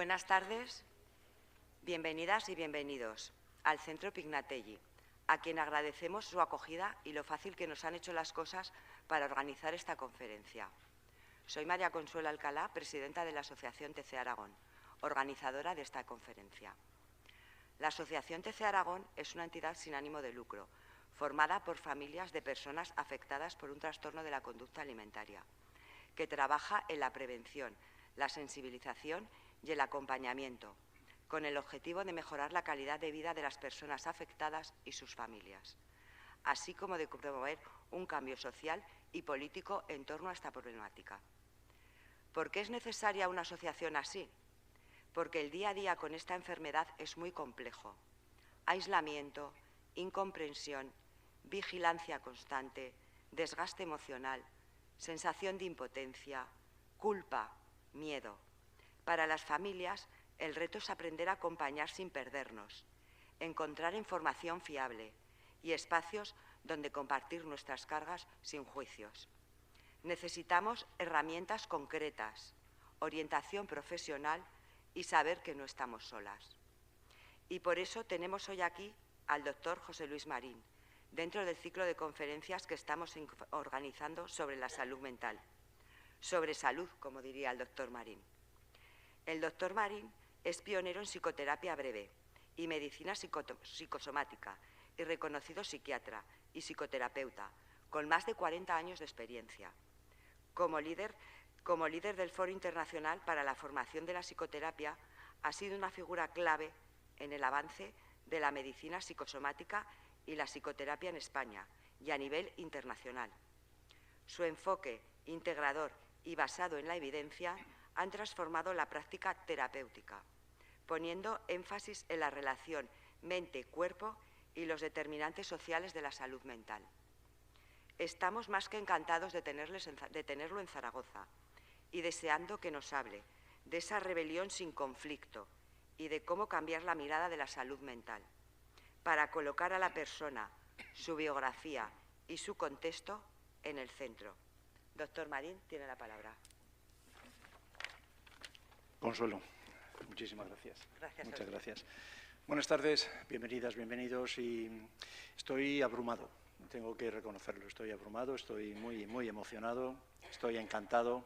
Buenas tardes, bienvenidas y bienvenidos al Centro Pignatelli, a quien agradecemos su acogida y lo fácil que nos han hecho las cosas para organizar esta conferencia. Soy María Consuelo Alcalá, presidenta de la Asociación TC Aragón, organizadora de esta conferencia. La Asociación TC Aragón es una entidad sin ánimo de lucro, formada por familias de personas afectadas por un trastorno de la conducta alimentaria, que trabaja en la prevención, la sensibilización y el acompañamiento, con el objetivo de mejorar la calidad de vida de las personas afectadas y sus familias, así como de promover un cambio social y político en torno a esta problemática. ¿Por qué es necesaria una asociación así? Porque el día a día con esta enfermedad es muy complejo. Aislamiento, incomprensión, vigilancia constante, desgaste emocional, sensación de impotencia, culpa, miedo. Para las familias, el reto es aprender a acompañar sin perdernos, encontrar información fiable y espacios donde compartir nuestras cargas sin juicios. Necesitamos herramientas concretas, orientación profesional y saber que no estamos solas. Y por eso tenemos hoy aquí al doctor José Luis Marín, dentro del ciclo de conferencias que estamos organizando sobre la salud mental. Sobre salud, como diría el doctor Marín. El doctor Marín es pionero en psicoterapia breve y medicina psicosomática y reconocido psiquiatra y psicoterapeuta, con más de 40 años de experiencia. Como líder del Foro Internacional para la Formación de la Psicoterapia, ha sido una figura clave en el avance de la medicina psicosomática y la psicoterapia en España y a nivel internacional. Su enfoque integrador y basado en la evidencia han transformado la práctica terapéutica, poniendo énfasis en la relación mente-cuerpo y los determinantes sociales de la salud mental. Estamos más que encantados de tenerlo en Zaragoza y deseando que nos hable de esa rebelión sin conflicto y de cómo cambiar la mirada de la salud mental para colocar a la persona, su biografía y su contexto en el centro. Doctor Marín, tiene la palabra. Consuelo, muchísimas gracias. Muchas gracias. Buenas tardes, bienvenidas, bienvenidos. Y estoy abrumado, tengo que reconocerlo. Estoy abrumado, estoy muy emocionado, estoy encantado.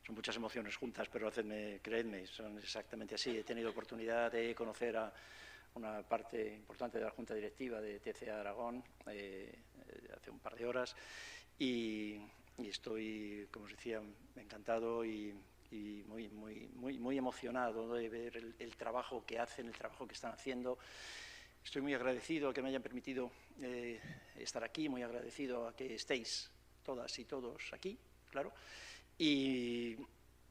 Son muchas emociones juntas, pero creedme, son exactamente así. He tenido oportunidad de conocer a una parte importante de la Junta Directiva de TC Aragón hace un par de horas y estoy, como os decía, encantado y muy emocionado de ver el trabajo que hacen, el trabajo que están haciendo. Estoy muy agradecido a que me hayan permitido estar aquí, muy agradecido a que estéis todas y todos aquí, claro. Y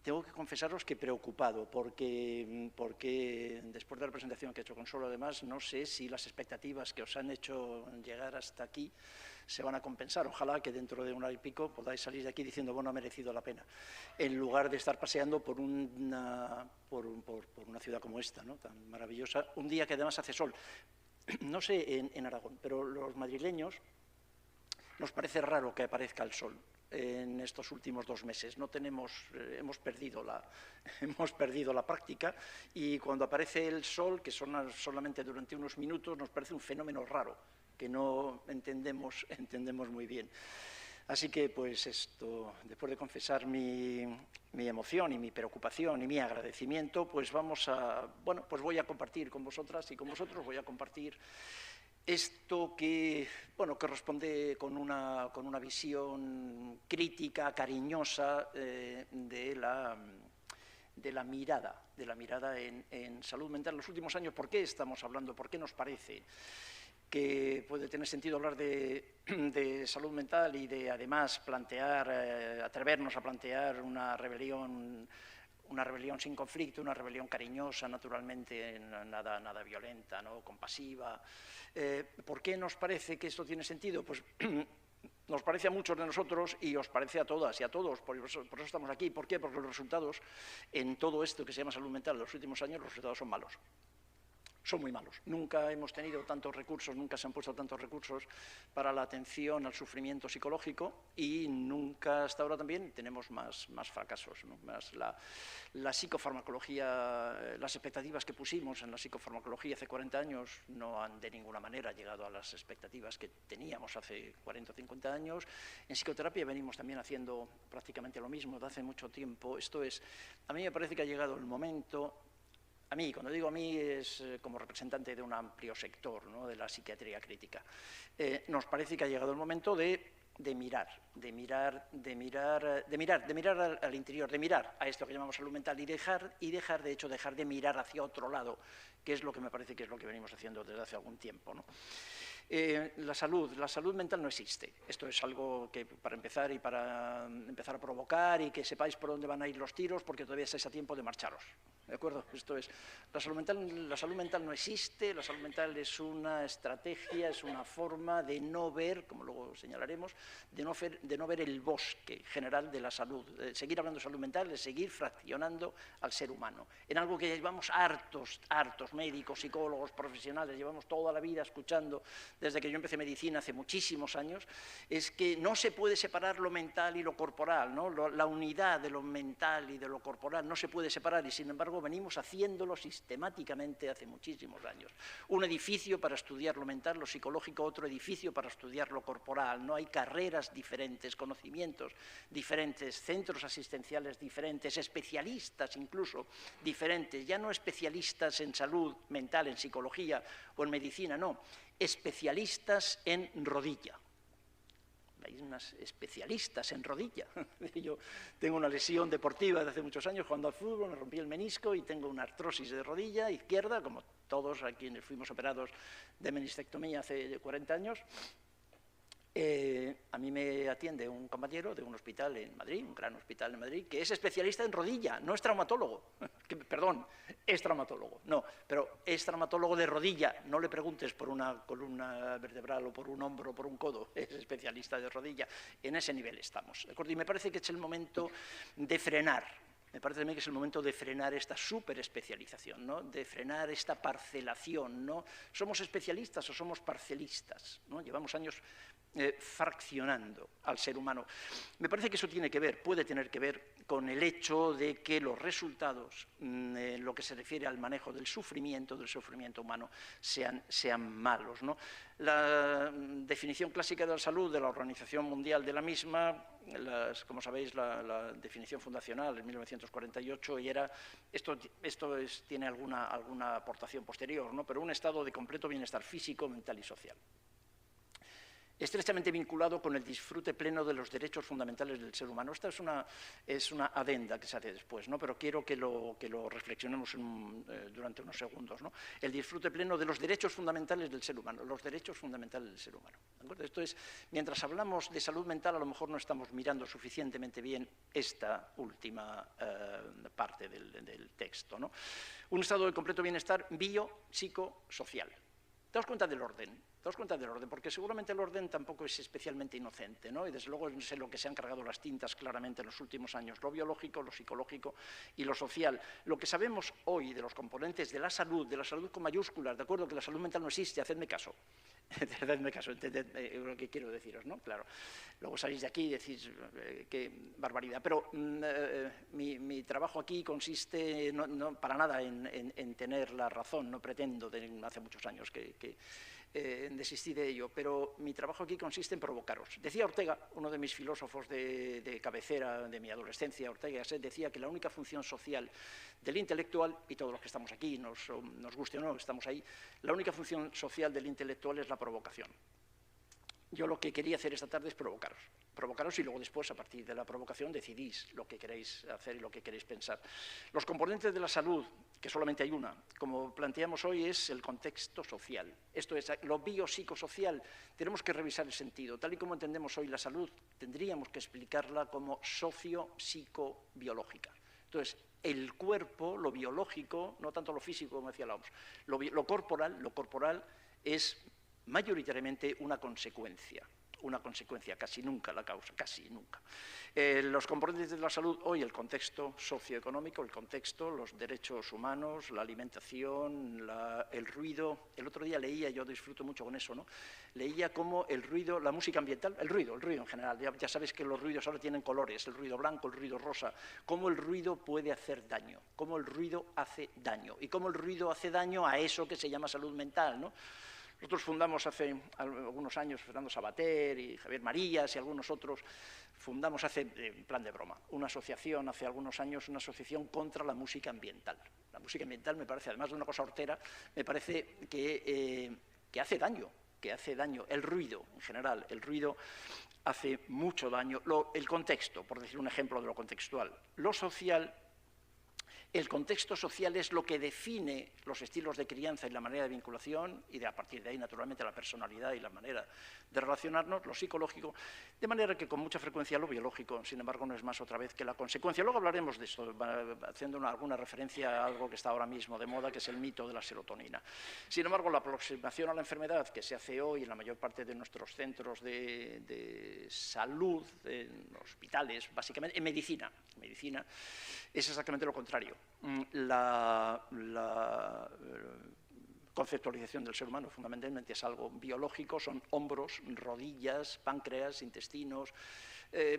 tengo que confesaros que preocupado, porque después de la presentación que ha hecho Consuelo, además, no sé si las expectativas que os han hecho llegar hasta aquí se van a compensar. Ojalá que dentro de una hora y pico podáis salir de aquí diciendo, bueno, ha merecido la pena, en lugar de estar paseando por una ciudad como esta, ¿no?, tan maravillosa, un día que además hace sol. No sé en Aragón, pero los madrileños nos parece raro que aparezca el sol en estos últimos 2 meses. No tenemos, hemos perdido la práctica, y cuando aparece el sol, que son solamente durante unos minutos, nos parece un fenómeno raro que no entendemos muy bien. Así que, pues esto, después de confesar mi emoción y mi preocupación y mi agradecimiento, pues pues voy a compartir con vosotras y con vosotros, voy a compartir esto que responde con una visión crítica, cariñosa de la mirada en salud mental en los últimos años. ¿Por qué estamos hablando? ¿Por qué nos parece que puede tener sentido hablar de salud mental y de, además, atrevernos a plantear una rebelión sin conflicto, una rebelión cariñosa, naturalmente, nada violenta, ¿no?, compasiva? ¿Por qué nos parece que esto tiene sentido? Pues nos parece a muchos de nosotros y os parece a todas y a todos, por eso estamos aquí. ¿Por qué? Porque los resultados en todo esto que se llama salud mental en los últimos años, los resultados son malos. son muy malos. Nunca hemos tenido tantos recursos, nunca se han puesto tantos recursos para la atención al sufrimiento psicológico y nunca hasta ahora también tenemos más fracasos, ¿no? La psicofarmacología, las expectativas que pusimos en la psicofarmacología hace 40 años no han de ninguna manera llegado a las expectativas que teníamos hace 40 o 50 años. En psicoterapia venimos también haciendo prácticamente lo mismo desde hace mucho tiempo. Esto es, a mí me parece que ha llegado el momento. A mí, cuando digo a mí, es como representante de un amplio sector, ¿no?, de la psiquiatría crítica. Nos parece que ha llegado el momento de mirar al interior, de mirar a esto que llamamos salud mental y dejar de mirar hacia otro lado, que es lo que me parece que es lo que venimos haciendo desde hace algún tiempo, ¿no? La salud mental no existe. Esto es algo que, para empezar y para empezar a provocar y que sepáis por dónde van a ir los tiros, porque todavía estáis a tiempo de marcharos. ¿De acuerdo? Esto es, la salud mental no existe, la salud mental es una estrategia, es una forma de no ver, como luego señalaremos, de no ver el bosque general de la salud. Seguir hablando de salud mental es seguir fraccionando al ser humano. En algo que llevamos hartos médicos, psicólogos, profesionales, llevamos toda la vida escuchando, desde que yo empecé medicina hace muchísimos años, es que no se puede separar lo mental y lo corporal, ¿no? La unidad de lo mental y de lo corporal no se puede separar y, sin embargo, venimos haciéndolo sistemáticamente hace muchísimos años. Un edificio para estudiar lo mental, lo psicológico, otro edificio para estudiar lo corporal, ¿no? Hay carreras diferentes, conocimientos diferentes, centros asistenciales diferentes, especialistas incluso diferentes, ya no especialistas en salud mental, en psicología o en medicina, no, especialistas en rodilla. Hay unas especialistas en rodilla. Yo tengo una lesión deportiva de hace muchos años jugando al fútbol, me rompí el menisco y tengo una artrosis de rodilla izquierda, como todos a quienes fuimos operados de meniscectomía hace 40 años. A mí me atiende un compañero de un hospital en Madrid, un gran hospital en Madrid, que es especialista en rodilla, no es traumatólogo. Perdón, es traumatólogo, no, pero es traumatólogo de rodilla. No le preguntes por una columna vertebral o por un hombro o por un codo, es especialista de rodilla. En ese nivel estamos, ¿de acuerdo? Y me parece que es el momento de frenar. Me parece también que es el momento de frenar esta superespecialización, ¿no? De frenar esta parcelación, ¿no? ¿Somos especialistas o somos parcelistas, ¿no? Llevamos años fraccionando al ser humano. Me parece que eso tiene que ver, puede tener que ver con el hecho de que los resultados, en lo que se refiere al manejo del sufrimiento humano, sean malos, ¿no? La definición clásica de la salud de la Organización Mundial de la misma, como sabéis, la definición fundacional en 1948, y era, esto tiene alguna aportación posterior, ¿no? Pero un estado de completo bienestar físico, mental y social, estrechamente vinculado con el disfrute pleno de los derechos fundamentales del ser humano. Esta es una adenda que se hace después, ¿no? Pero quiero que lo reflexionemos durante unos segundos, ¿no? El disfrute pleno de los derechos fundamentales del ser humano, los derechos fundamentales del ser humano, ¿de acuerdo? Esto es, mientras hablamos de salud mental, a lo mejor no estamos mirando suficientemente bien esta última parte del texto, ¿no? Un estado de completo bienestar biopsicosocial. Daos cuenta del orden, porque seguramente el orden tampoco es especialmente inocente, ¿no? Y desde luego es en lo que se han cargado las tintas claramente en los últimos años, lo biológico, lo psicológico y lo social. Lo que sabemos hoy de los componentes de la salud con mayúsculas, ¿de acuerdo? Que la salud mental no existe, hacedme caso. Hacedme caso, entended lo que quiero deciros, ¿no? Claro. Luego salís de aquí y decís qué barbaridad. Pero mi trabajo aquí consiste no para nada en tener la razón, no pretendo, hace muchos años que desistí de ello, pero mi trabajo aquí consiste en provocaros. Decía Ortega, uno de mis filósofos de cabecera de mi adolescencia, Ortega y Gasset, decía que la única función social del intelectual, y todos los que estamos aquí, nos guste o no, estamos ahí, la única función social del intelectual es la provocación. Yo lo que quería hacer esta tarde es provocaros y luego después, a partir de la provocación, decidís lo que queréis hacer y lo que queréis pensar. Los componentes de la salud, que solamente hay una, como planteamos hoy, es el contexto social. Esto es, lo biopsicosocial, tenemos que revisar el sentido. Tal y como entendemos hoy la salud, tendríamos que explicarla como socio-psicobiológica. Entonces, el cuerpo, lo biológico, no tanto lo físico, como decía la OMS, lo corporal es mayoritariamente una consecuencia. una consecuencia, casi nunca la causa, casi nunca. Los componentes de la salud hoy, el contexto socioeconómico, el contexto, los derechos humanos, la alimentación, el ruido. El otro día leía, yo disfruto mucho con eso, ¿no? Leía cómo el ruido, la música ambiental, el ruido en general, ya sabes que los ruidos ahora tienen colores, el ruido blanco, el ruido rosa, cómo el ruido puede hacer daño, cómo el ruido hace daño y cómo el ruido hace daño a eso que se llama salud mental, ¿no? Nosotros fundamos hace algunos años, Fernando Sabater y Javier Marías y algunos otros, fundamos en plan de broma, una asociación hace algunos años, una asociación contra la música ambiental. La música ambiental me parece, además de una cosa hortera, me parece que hace daño, el ruido en general, el ruido hace mucho daño. El contexto, por decir un ejemplo de lo contextual, lo social. El contexto social es lo que define los estilos de crianza y la manera de vinculación y a partir de ahí, naturalmente, la personalidad y la manera de relacionarnos, lo psicológico, de manera que con mucha frecuencia lo biológico, sin embargo, no es más otra vez que la consecuencia. Luego hablaremos de esto, haciendo alguna referencia a algo que está ahora mismo de moda, que es el mito de la serotonina. Sin embargo, la aproximación a la enfermedad que se hace hoy en la mayor parte de nuestros centros de salud, en hospitales, básicamente, en medicina, es exactamente lo contrario. La conceptualización del ser humano fundamentalmente es algo biológico, son hombros, rodillas, páncreas, intestinos,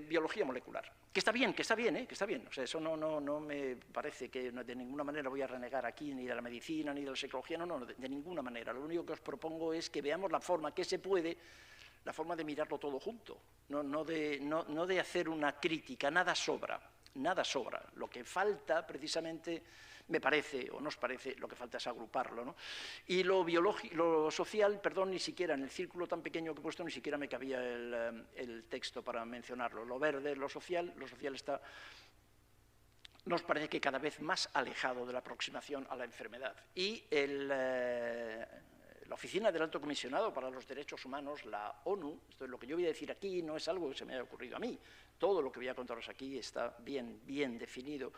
biología molecular. Que está bien, o sea, eso no me parece que de ninguna manera voy a renegar aquí ni de la medicina ni de la psicología, no, de ninguna manera. Lo único que os propongo es que veamos la forma que se puede, la forma de mirarlo todo junto, no de hacer una crítica, nada sobra. Nada sobra. Lo que falta, precisamente, me parece, o nos parece, lo que falta es agruparlo, ¿no? Y lo social, perdón, ni siquiera en el círculo tan pequeño que he puesto, ni siquiera me cabía el texto para mencionarlo. Lo verde, lo social está, nos parece que cada vez más alejado de la aproximación a la enfermedad. Y la Oficina del Alto Comisionado para los Derechos Humanos, la ONU, esto es lo que yo voy a decir aquí, no es algo que se me haya ocurrido a mí, todo lo que voy a contaros aquí está bien definido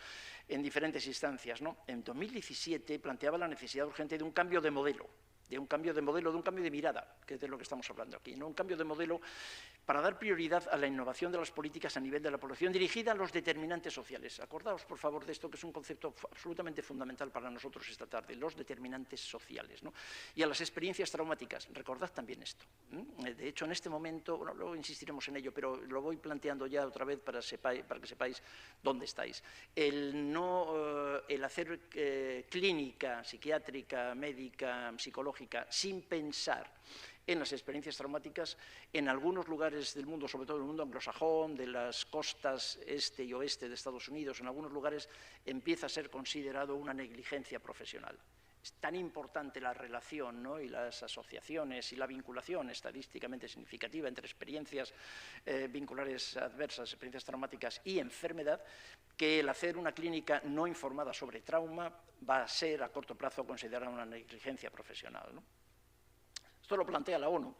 en diferentes instancias, ¿no? En 2017 planteaba la necesidad urgente de un cambio de modelo, de un cambio de mirada, que es de lo que estamos hablando aquí, ¿no? Un cambio de modelo para dar prioridad a la innovación de las políticas a nivel de la población dirigida a los determinantes sociales. Acordaos, por favor, de esto, que es un concepto absolutamente fundamental para nosotros esta tarde, los determinantes sociales, ¿no? Y a las experiencias traumáticas. Recordad también esto. De hecho, en este momento, bueno, luego insistiremos en ello, pero lo voy planteando ya otra vez para que sepáis dónde estáis. El hacer clínica, psiquiátrica, médica, psicológica, sin pensar en las experiencias traumáticas, en algunos lugares del mundo, sobre todo en el mundo anglosajón, de las costas este y oeste de Estados Unidos, en algunos lugares empieza a ser considerado una negligencia profesional. Es tan importante la relación, ¿no? Y las asociaciones y la vinculación estadísticamente significativa entre experiencias vinculares adversas, experiencias traumáticas y enfermedad, que el hacer una clínica no informada sobre trauma va a ser a corto plazo considerada una negligencia profesional, ¿no? Esto lo plantea la ONU.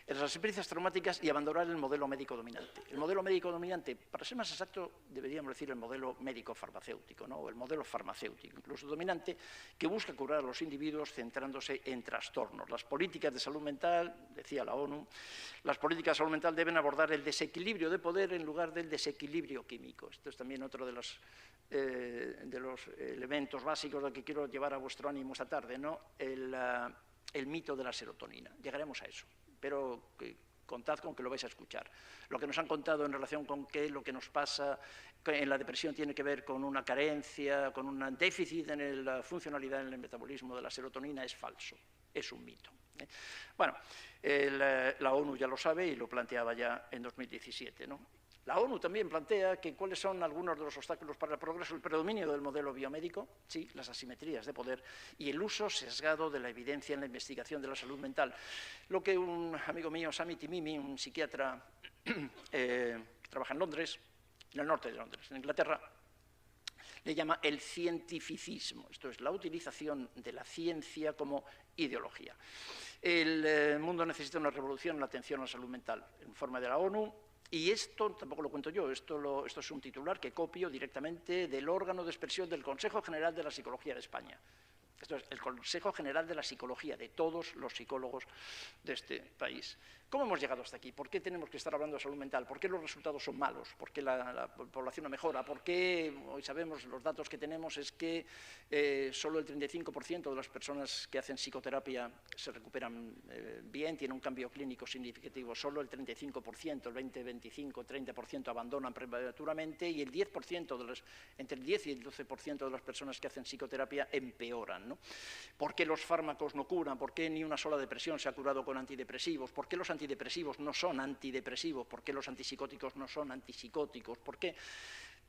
En las experiencias traumáticas y abandonar el modelo médico dominante. El modelo médico dominante, para ser más exacto, deberíamos decir el modelo médico-farmacéutico, ¿no? O el modelo farmacéutico, incluso dominante, que busca curar a los individuos centrándose en trastornos. Las políticas de salud mental, decía la ONU, las políticas de salud mental deben abordar el desequilibrio de poder en lugar del desequilibrio químico. Esto es también otro de los elementos básicos de que quiero llevar a vuestro ánimo esta tarde, ¿no? El mito de la serotonina. Llegaremos a eso, pero contad con que lo vais a escuchar. Lo que nos han contado en relación con que lo que nos pasa en la depresión tiene que ver con una carencia, con un déficit en la funcionalidad en el metabolismo de la serotonina es falso, es un mito. Bueno, la ONU ya lo sabe y lo planteaba ya en 2017, ¿no? La ONU también plantea que cuáles son algunos de los obstáculos para el progreso, el predominio del modelo biomédico, sí, las asimetrías de poder y el uso sesgado de la evidencia en la investigación de la salud mental. Lo que un amigo mío, Sami Timimi, un psiquiatra que trabaja en Londres, en el norte de Londres, en Inglaterra, le llama el cientificismo. Esto es la utilización de la ciencia como ideología. El mundo necesita una revolución en la atención a la salud mental. En forma de la ONU. Y esto tampoco lo cuento yo, esto es un titular que copio directamente del órgano de expresión del Consejo General de la Psicología de España. Esto es el Consejo General de la Psicología, de todos los psicólogos de este país. ¿Cómo hemos llegado hasta aquí? ¿Por qué tenemos que estar hablando de salud mental? ¿Por qué los resultados son malos? ¿Por qué la población no mejora? ¿Por qué, hoy sabemos, los datos que tenemos es que solo el 35% de las personas que hacen psicoterapia se recuperan bien, tienen un cambio clínico significativo? Solo el 35%, el 20, 25, 30% abandonan prematuramente y el 10%, entre el 10 y el 12% de las personas que hacen psicoterapia empeoran, ¿no? ¿Por qué los fármacos no curan? ¿Por qué ni una sola depresión se ha curado con antidepresivos? ¿Por qué los antidepresivos no son antidepresivos? ¿Por qué los antipsicóticos no son antipsicóticos? ¿Por qué?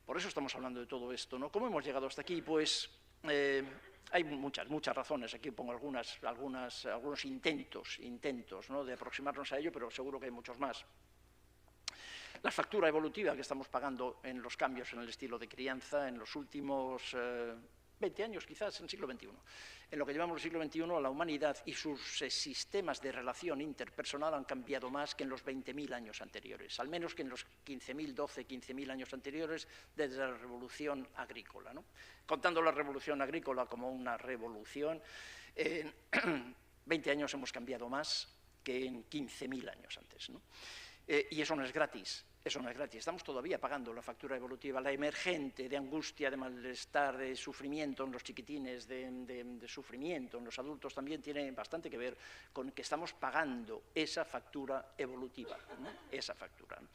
Por eso estamos hablando de todo esto, ¿no? ¿Cómo hemos llegado hasta aquí? Pues hay muchas razones. Aquí pongo algunos intentos, ¿no?, de aproximarnos a ello, pero seguro que hay muchos más. La factura evolutiva que estamos pagando en los cambios en el estilo de crianza en los últimos 20 años, quizás, en el siglo XXI. En lo que llevamos del siglo XXI, la humanidad y sus sistemas de relación interpersonal han cambiado más que en los 20.000 años anteriores, al menos que en los 15.000 años anteriores, desde la revolución agrícola, ¿no? Contando la revolución agrícola como una revolución, en 20 años hemos cambiado más que en 15.000 años antes, ¿no? Y eso no es gratis. Eso no es gratis, estamos todavía pagando la factura evolutiva, la emergente de angustia, de malestar, de sufrimiento en los chiquitines, de sufrimiento en los adultos, también tiene bastante que ver con que estamos pagando esa factura evolutiva, ¿no? Esa factura, ¿no?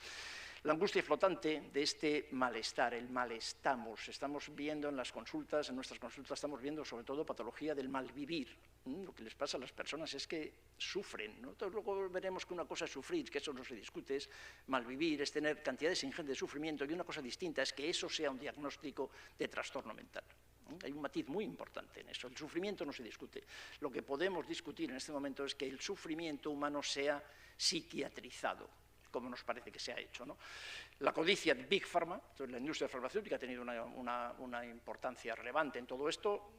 La angustia flotante de este malestar, el malestamos, estamos viendo en las consultas, en nuestras consultas estamos viendo sobre todo patología del malvivir. Lo que les pasa a las personas es que sufren, ¿no? Entonces, luego veremos que una cosa es sufrir, que eso no se discute, es malvivir, es tener cantidades ingentes de sufrimiento, y una cosa distinta es que eso sea un diagnóstico de trastorno mental. Hay un matiz muy importante en eso. El sufrimiento no se discute. Lo que podemos discutir en este momento es que el sufrimiento humano sea psiquiatrizado, como nos parece que se ha hecho, ¿no? La codicia de Big Pharma, entonces la industria farmacéutica ha tenido una importancia relevante en todo esto,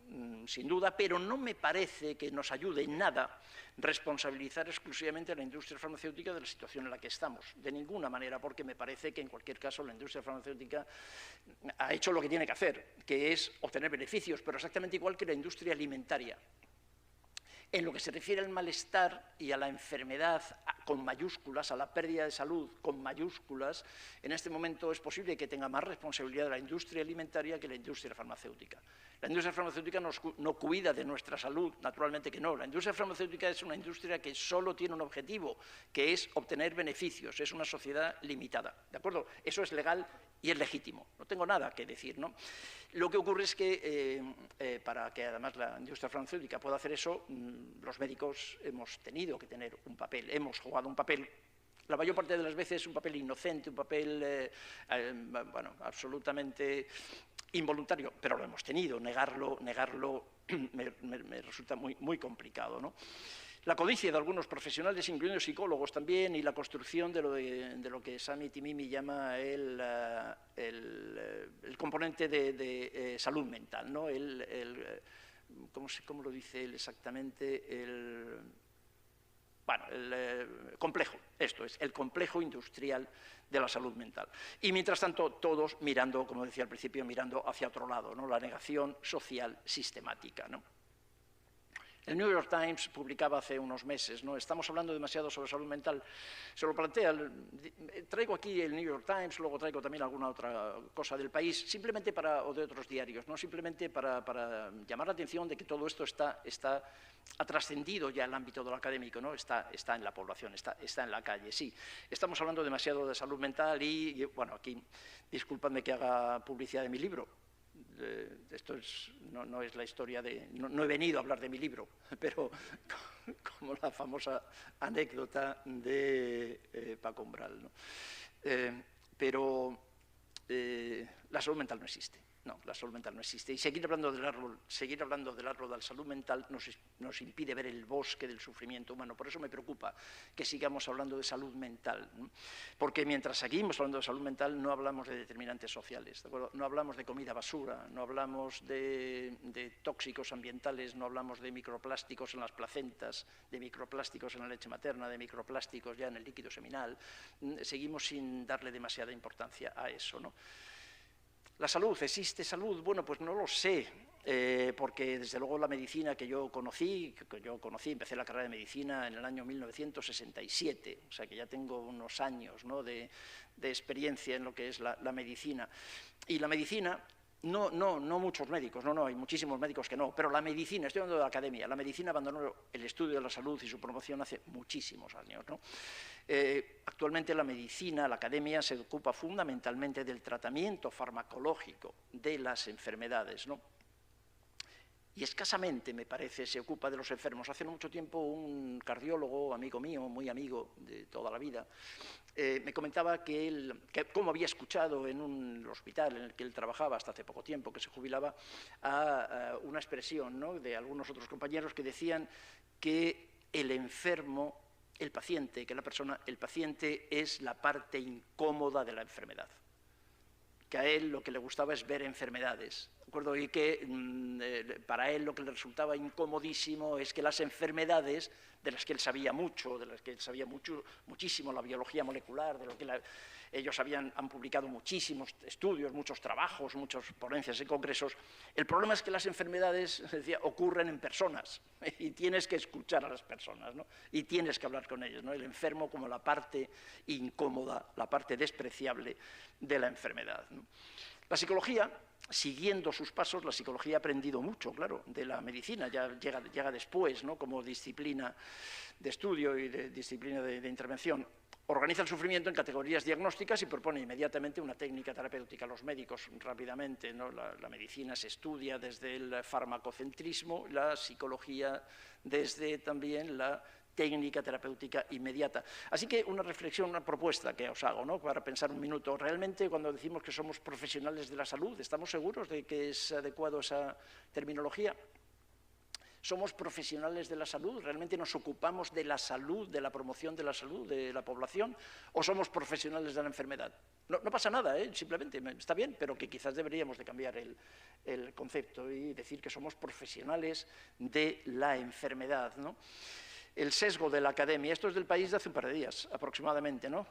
sin duda, pero no me parece que nos ayude en nada responsabilizar exclusivamente a la industria farmacéutica de la situación en la que estamos. De ninguna manera, porque me parece que en cualquier caso la industria farmacéutica ha hecho lo que tiene que hacer, que es obtener beneficios, pero exactamente igual que la industria alimentaria. En lo que se refiere al malestar y a la enfermedad con mayúsculas, a la pérdida de salud con mayúsculas, en este momento es posible que tenga más responsabilidad la industria alimentaria que la industria farmacéutica. La industria farmacéutica no cuida de nuestra salud, naturalmente que no. La industria farmacéutica es una industria que solo tiene un objetivo, que es obtener beneficios, es una sociedad limitada, ¿de acuerdo? Eso es legal y es legítimo, no tengo nada que decir, ¿no? Lo que ocurre es que para que además la industria farmacéutica pueda hacer eso, los médicos hemos tenido que tener un papel, hemos jugado un papel, la mayor parte de las veces un papel inocente, un papel bueno, absolutamente involuntario, pero lo hemos tenido, negarlo me resulta muy complicado, ¿no? La codicia de algunos profesionales, incluyendo psicólogos también, y la construcción de lo que Sami Timimi llama el componente de salud mental, ¿no? ¿Cómo lo dice él exactamente? El complejo, esto es, el complejo industrial de la salud mental. Y mientras tanto, todos mirando, como decía al principio, mirando hacia otro lado, ¿no? La negación social sistemática, ¿no? El New York Times publicaba hace unos meses, ¿no? Estamos hablando demasiado sobre salud mental. Se lo plantea, traigo aquí el New York Times, luego traigo también alguna otra cosa del país, simplemente o de otros diarios, ¿no? Simplemente para llamar la atención de que todo esto ha trascendido ya el ámbito de lo académico, ¿no? Está en la población, está en la calle, sí. Estamos hablando demasiado de salud mental y bueno, aquí, discúlpadme que haga publicidad de mi libro. Esto no es la historia de... No he venido a hablar de mi libro, pero como la famosa anécdota de Paco Umbral, ¿no? Pero la salud mental no existe. No, la salud mental no existe. Y seguir hablando del árbol de la salud mental nos impide ver el bosque del sufrimiento humano. Por eso me preocupa que sigamos hablando de salud mental, ¿no? Porque mientras seguimos hablando de salud mental no hablamos de determinantes sociales, ¿de acuerdo? No hablamos de comida basura, no hablamos de tóxicos ambientales, no hablamos de microplásticos en las placentas, de microplásticos en la leche materna, de microplásticos ya en el líquido seminal. Seguimos sin darle demasiada importancia a eso, ¿no? ¿La salud? ¿Existe salud? Bueno, pues no lo sé, porque desde luego la medicina que yo conocí, empecé la carrera de medicina en el año 1967, o sea que ya tengo unos años, ¿no?, de experiencia en lo que es la medicina. Y la medicina, no muchos médicos, no, hay muchísimos médicos que no, pero la medicina, estoy hablando de la academia, la medicina abandonó el estudio de la salud y su promoción hace muchísimos años, ¿no? Actualmente la medicina, la academia, se ocupa fundamentalmente del tratamiento farmacológico de las enfermedades, ¿no? Y escasamente, me parece, se ocupa de los enfermos. Hace no mucho tiempo un cardiólogo, amigo mío, muy amigo de toda la vida, me comentaba que cómo había escuchado en un hospital en el que él trabajaba hasta hace poco tiempo, que se jubilaba, a una expresión, ¿no?, de algunos otros compañeros que decían que el enfermo, el paciente, que la persona, el paciente es la parte incómoda de la enfermedad. Que a él lo que le gustaba es ver enfermedades, ¿de acuerdo? Y que para él lo que le resultaba incomodísimo es que las enfermedades, de las que él sabía mucho, de las que él sabía muchísimo la biología molecular, de lo que ellos han publicado muchísimos estudios, muchos trabajos, muchas ponencias y congresos. El problema es que las enfermedades, decía, ocurren en personas y tienes que escuchar a las personas, ¿no?, y tienes que hablar con ellos, ¿no? El enfermo como la parte incómoda, la parte despreciable de la enfermedad, ¿no? La psicología, siguiendo sus pasos, la psicología ha aprendido mucho, claro, de la medicina, ya llega después, ¿no?, como disciplina de estudio y de disciplina de intervención. Organiza el sufrimiento en categorías diagnósticas y propone inmediatamente una técnica terapéutica. Los médicos rápidamente, ¿no?, la medicina se estudia desde el farmacocentrismo, la psicología desde también la técnica terapéutica inmediata. Así que una reflexión, una propuesta que os hago, ¿no?, para pensar un minuto. Realmente, cuando decimos que somos profesionales de la salud, ¿estamos seguros de que es adecuado esa terminología? ¿Somos profesionales de la salud? ¿Realmente nos ocupamos de la salud, de la promoción de la salud de la población? ¿O somos profesionales de la enfermedad? No pasa nada, simplemente está bien, pero que quizás deberíamos de cambiar el concepto y decir que somos profesionales de la enfermedad, ¿no? El sesgo de la academia, esto es del País de hace un par de días aproximadamente, ¿no?,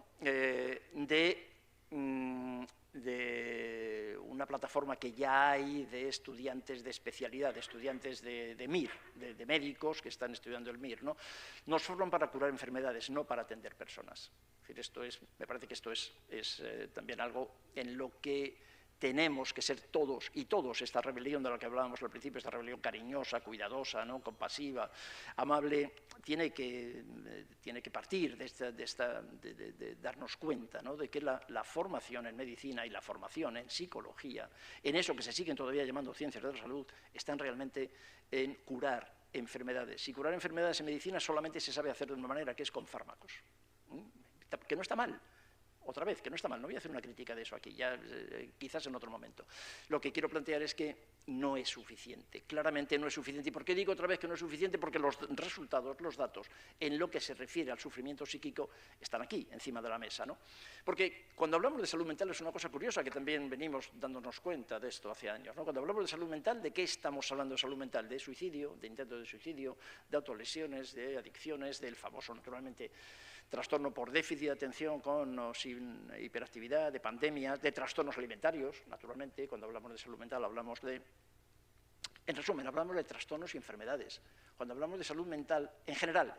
de una plataforma que ya hay de estudiantes de especialidad, de estudiantes de MIR, de médicos que están estudiando el MIR, ¿no? Nos forman para curar enfermedades, no para atender personas. Es decir, me parece que esto es también algo en lo que tenemos que ser todos y todos, esta rebelión de la que hablábamos al principio, esta rebelión cariñosa, cuidadosa, ¿no?, compasiva, amable, tiene que partir de darnos cuenta, ¿no?, de que la formación en medicina y la formación en psicología, en eso que se siguen todavía llamando ciencias de la salud, están realmente en curar enfermedades. Y curar enfermedades en medicina solamente se sabe hacer de una manera, que es con fármacos, que no está mal. Otra vez, que no está mal, no voy a hacer una crítica de eso aquí, ya quizás en otro momento. Lo que quiero plantear es que no es suficiente, claramente no es suficiente. ¿Y por qué digo otra vez que no es suficiente? Porque los resultados, los datos, en lo que se refiere al sufrimiento psíquico, están aquí, encima de la mesa, ¿no? Porque cuando hablamos de salud mental es una cosa curiosa, que también venimos dándonos cuenta de esto hace años, ¿no? Cuando hablamos de salud mental, ¿de qué estamos hablando de salud mental? De suicidio, de intento de suicidio, de autolesiones, de adicciones, del famoso, naturalmente, trastorno por déficit de atención con o sin hiperactividad, de pandemias, de trastornos alimentarios, naturalmente, cuando hablamos de salud mental hablamos de... En resumen, hablamos de trastornos y enfermedades. Cuando hablamos de salud mental, en general,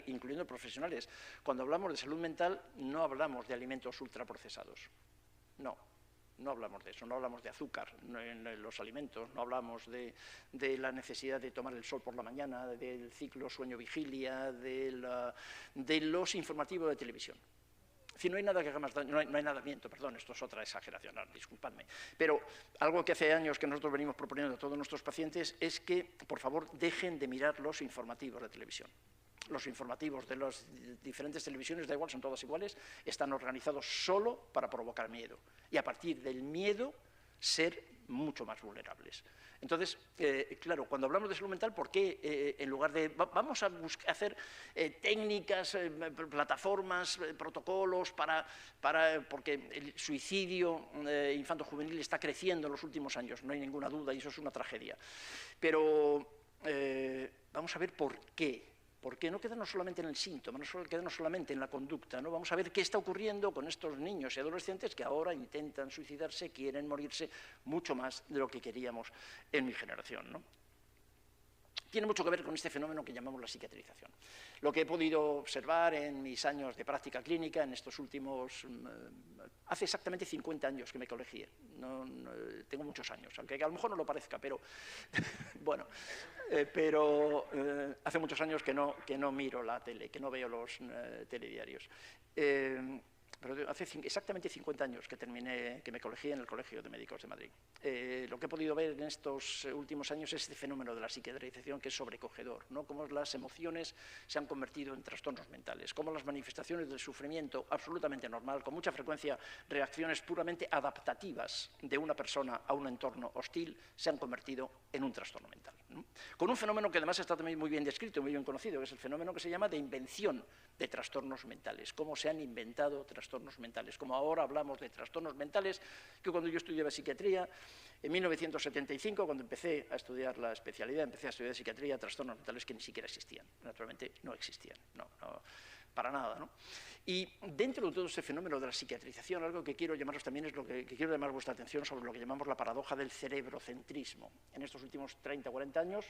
incluyendo profesionales, cuando hablamos de salud mental no hablamos de alimentos ultraprocesados, no hablamos de eso, no hablamos de azúcar en los alimentos, no hablamos de la necesidad de tomar el sol por la mañana, del ciclo sueño-vigilia, de los informativos de televisión. Es decir, no hay nada que haga más daño, no hay nada, miento, perdón, esto es otra exageración, disculpadme, pero algo que hace años que nosotros venimos proponiendo a todos nuestros pacientes es que, por favor, dejen de mirar los informativos de televisión. Los informativos de las diferentes televisiones, da igual, son todas iguales, están organizados solo para provocar miedo y a partir del miedo ser mucho más vulnerables. Entonces, claro, cuando hablamos de salud mental, ¿por qué en lugar de... Vamos a hacer técnicas, plataformas, protocolos porque el suicidio infanto-juvenil está creciendo en los últimos años, no hay ninguna duda, y eso es una tragedia. Pero vamos a ver por qué ¿Por qué? No quedarnos solamente en el síntoma, no quedarnos solamente en la conducta, ¿no? Vamos a ver qué está ocurriendo con estos niños y adolescentes que ahora intentan suicidarse, quieren morirse mucho más de lo que queríamos en mi generación, ¿no? Tiene mucho que ver con este fenómeno que llamamos la psiquiatrización. Lo que he podido observar en mis años de práctica clínica, en estos últimos... hace exactamente 50 años que me colegié. Tengo muchos años, aunque a lo mejor no lo parezca, pero... bueno, hace muchos años que no miro la tele, que no veo los telediarios. Pero hace exactamente 50 años que me colegié en el Colegio de Médicos de Madrid. Lo que he podido ver en estos últimos años es este fenómeno de la psiquiatrización que es sobrecogedor, ¿no? Cómo las emociones se han convertido en trastornos mentales, cómo las manifestaciones del sufrimiento absolutamente normal, con mucha frecuencia reacciones puramente adaptativas de una persona a un entorno hostil, se han convertido en un trastorno mental, ¿no? Con un fenómeno que además está también muy bien descrito, muy bien conocido, que es el fenómeno que se llama de invención de trastornos mentales, cómo se han inventado trastornos mentales, como ahora hablamos de trastornos mentales, que cuando yo estudiaba psiquiatría, en 1975, cuando empecé a estudiar la especialidad, empecé a estudiar psiquiatría, trastornos mentales que ni siquiera existían, naturalmente no existían, no, para nada, ¿no? Y dentro de todo ese fenómeno de la psiquiatrización, algo que quiero llamaros también es lo que quiero llamar vuestra atención sobre lo que llamamos la paradoja del cerebrocentrismo. En estos últimos 30 o 40 años,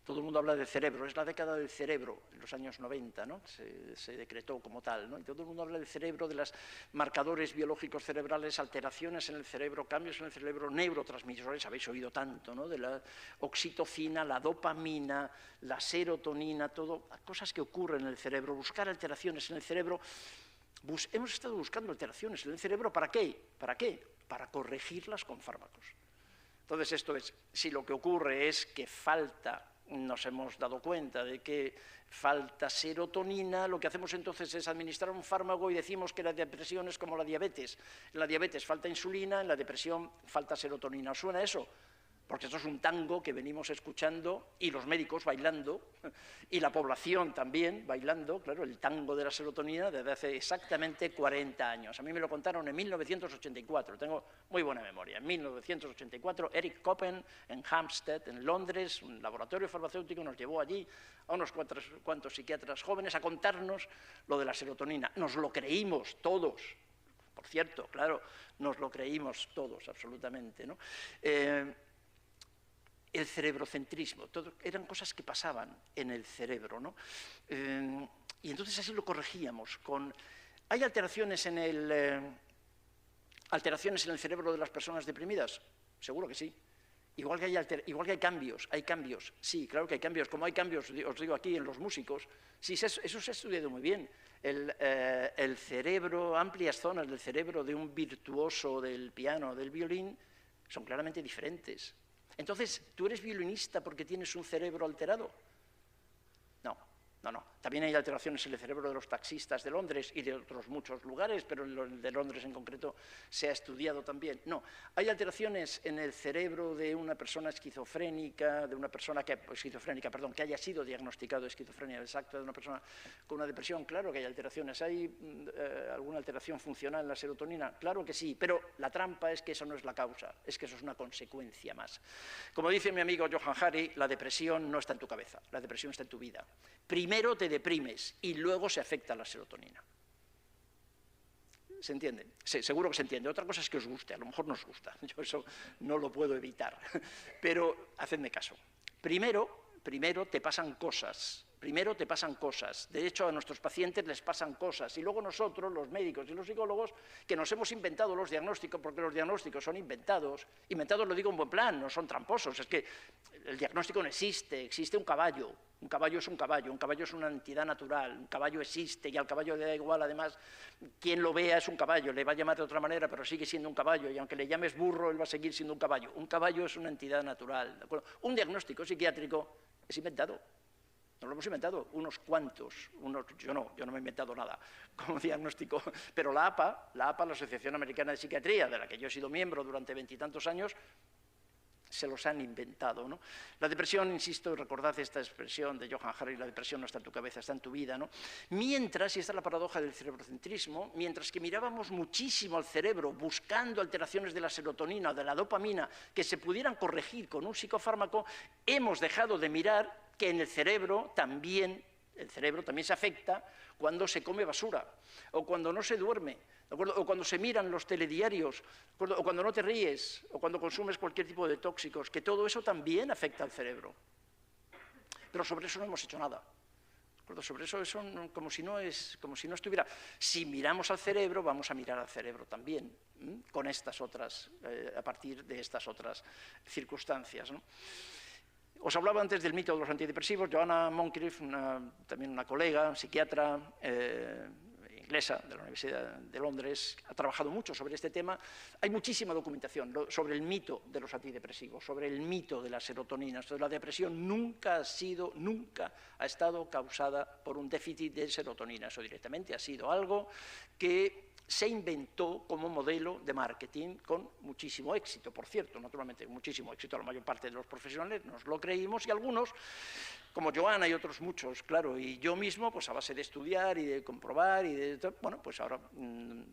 todo el mundo habla del cerebro, es la década del cerebro, en los años 90, ¿no? Se decretó como tal, ¿no? Y todo el mundo habla del cerebro, de los marcadores biológicos cerebrales, alteraciones en el cerebro, cambios en el cerebro, neurotransmisores, habéis oído tanto, ¿no? De la oxitocina, la dopamina, la serotonina, todo, cosas que ocurren en el cerebro, buscar alteraciones en el cerebro. Hemos estado buscando alteraciones en el cerebro, ¿para qué? ¿Para qué? Para corregirlas con fármacos. Entonces, esto es, si lo que ocurre es que nos hemos dado cuenta de que falta serotonina, lo que hacemos entonces es administrar un fármaco y decimos que la depresión es como la diabetes. En la diabetes falta insulina, en la depresión falta serotonina. ¿Os suena eso? Porque esto es un tango que venimos escuchando y los médicos bailando y la población también bailando, claro, el tango de la serotonina desde hace exactamente 40 años. A mí me lo contaron en 1984, tengo muy buena memoria. En 1984, Eric Coppen, en Hampstead, en Londres, un laboratorio farmacéutico, nos llevó allí a unos cuantos psiquiatras jóvenes a contarnos lo de la serotonina. Nos lo creímos todos. Por cierto, claro, nos lo creímos todos, absolutamente, ¿no? El cerebrocentrismo, eran cosas que pasaban en el cerebro, ¿no? Y entonces así lo corregíamos. ¿Hay alteraciones en el cerebro de las personas deprimidas? Seguro que sí. Igual que hay cambios, sí, claro que hay cambios. Como hay cambios, os digo aquí, en los músicos, sí, eso se ha estudiado muy bien. El cerebro, amplias zonas del cerebro de un virtuoso del piano, del violín, son claramente diferentes. Entonces, ¿tú eres violinista porque tienes un cerebro alterado? No. También hay alteraciones en el cerebro de los taxistas de Londres y de otros muchos lugares, pero el de Londres en concreto se ha estudiado también. No, hay alteraciones en el cerebro de una persona esquizofrénica, que haya sido diagnosticado de esquizofrenia, exacto, de una persona con una depresión. Claro que hay alteraciones. ¿Hay alguna alteración funcional en la serotonina? Claro que sí, pero la trampa es que eso no es la causa, es que eso es una consecuencia más. Como dice mi amigo Johann Hari, la depresión no está en tu cabeza, la depresión está en tu vida. Primero te deprimes y luego se afecta la serotonina. ¿Se entiende? Sí, seguro que se entiende. Otra cosa es que os guste, a lo mejor no os gusta. Yo eso no lo puedo evitar. Pero hacedme caso. Primero te pasan cosas. De hecho, a nuestros pacientes les pasan cosas. Y luego nosotros, los médicos y los psicólogos, que nos hemos inventado los diagnósticos, porque los diagnósticos son inventados lo digo en buen plan, no son tramposos. Es que el diagnóstico no existe, existe un caballo. Un caballo es una entidad natural, un caballo existe y al caballo le da igual, además, quien lo vea es un caballo, le va a llamar de otra manera, pero sigue siendo un caballo, y aunque le llames burro, él va a seguir siendo un caballo. Un caballo es una entidad natural, ¿de acuerdo? Un diagnóstico psiquiátrico es inventado. Nos lo hemos inventado unos cuantos, yo no me he inventado nada como diagnóstico, pero la APA, la Asociación Americana de Psiquiatría, de la que yo he sido miembro durante 20 y tantos años, se los han inventado, ¿no? La depresión, insisto, recordad esta expresión de Johann Hari, la depresión no está en tu cabeza, está en tu vida, ¿no? Mientras, y esta es la paradoja del cerebrocentrismo, mientras que mirábamos muchísimo al cerebro buscando alteraciones de la serotonina o de la dopamina que se pudieran corregir con un psicofármaco, hemos dejado de mirar que en el cerebro también se afecta cuando se come basura, o cuando no se duerme, ¿de acuerdo? O cuando se miran los telediarios, ¿de acuerdo? O cuando no te ríes, o cuando consumes cualquier tipo de tóxicos, que todo eso también afecta al cerebro. Pero sobre eso no hemos hecho nada. ¿De acuerdo? Sobre eso como si no estuviera. Si miramos al cerebro, vamos a mirar al cerebro también, con estas otras, a partir de estas otras circunstancias, ¿no? Os hablaba antes del mito de los antidepresivos. Joanna Moncrieff, también una colega, psiquiatra inglesa de la Universidad de Londres, ha trabajado mucho sobre este tema. Hay muchísima documentación sobre el mito de los antidepresivos, sobre el mito de la serotonina. Entonces, la depresión nunca ha estado causada por un déficit de serotonina. Eso directamente ha sido algo que se inventó como modelo de marketing con muchísimo éxito, por cierto, naturalmente, muchísimo éxito. La mayor parte de los profesionales nos lo creímos y algunos, como Joanna y otros muchos, claro, y yo mismo, pues a base de estudiar y de comprobar bueno, pues ahora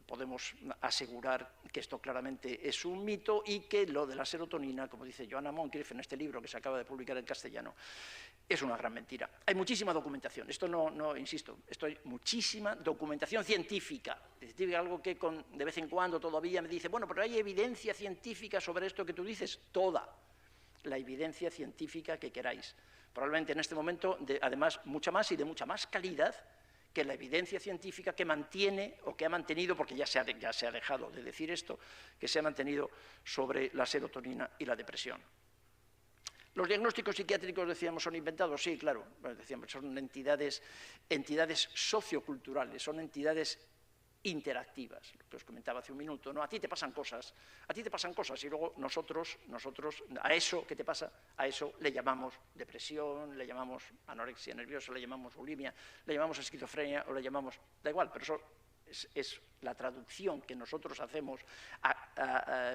podemos asegurar que esto claramente es un mito y que lo de la serotonina, como dice Joanna Moncrieff en este libro que se acaba de publicar en castellano, es una gran mentira. Hay muchísima documentación, esto insisto, esto hay muchísima documentación científica, algo que de vez en cuando todavía me dice, bueno, pero hay evidencia científica sobre esto que tú dices, toda la evidencia científica que queráis. Probablemente en este momento, además, mucha más y de mucha más calidad que la evidencia científica que mantiene o que ha mantenido, porque ya se ha dejado de decir esto, que se ha mantenido sobre la serotonina y la depresión. Los diagnósticos psiquiátricos, decíamos, son inventados, sí, claro, decíamos, son entidades socioculturales, son entidades interactivas, lo que os comentaba hace un minuto, ¿no? A ti te pasan cosas y luego nosotros a eso que te pasa, a eso le llamamos depresión, le llamamos anorexia nerviosa, le llamamos bulimia, le llamamos esquizofrenia o le llamamos, da igual, pero eso es la traducción que nosotros hacemos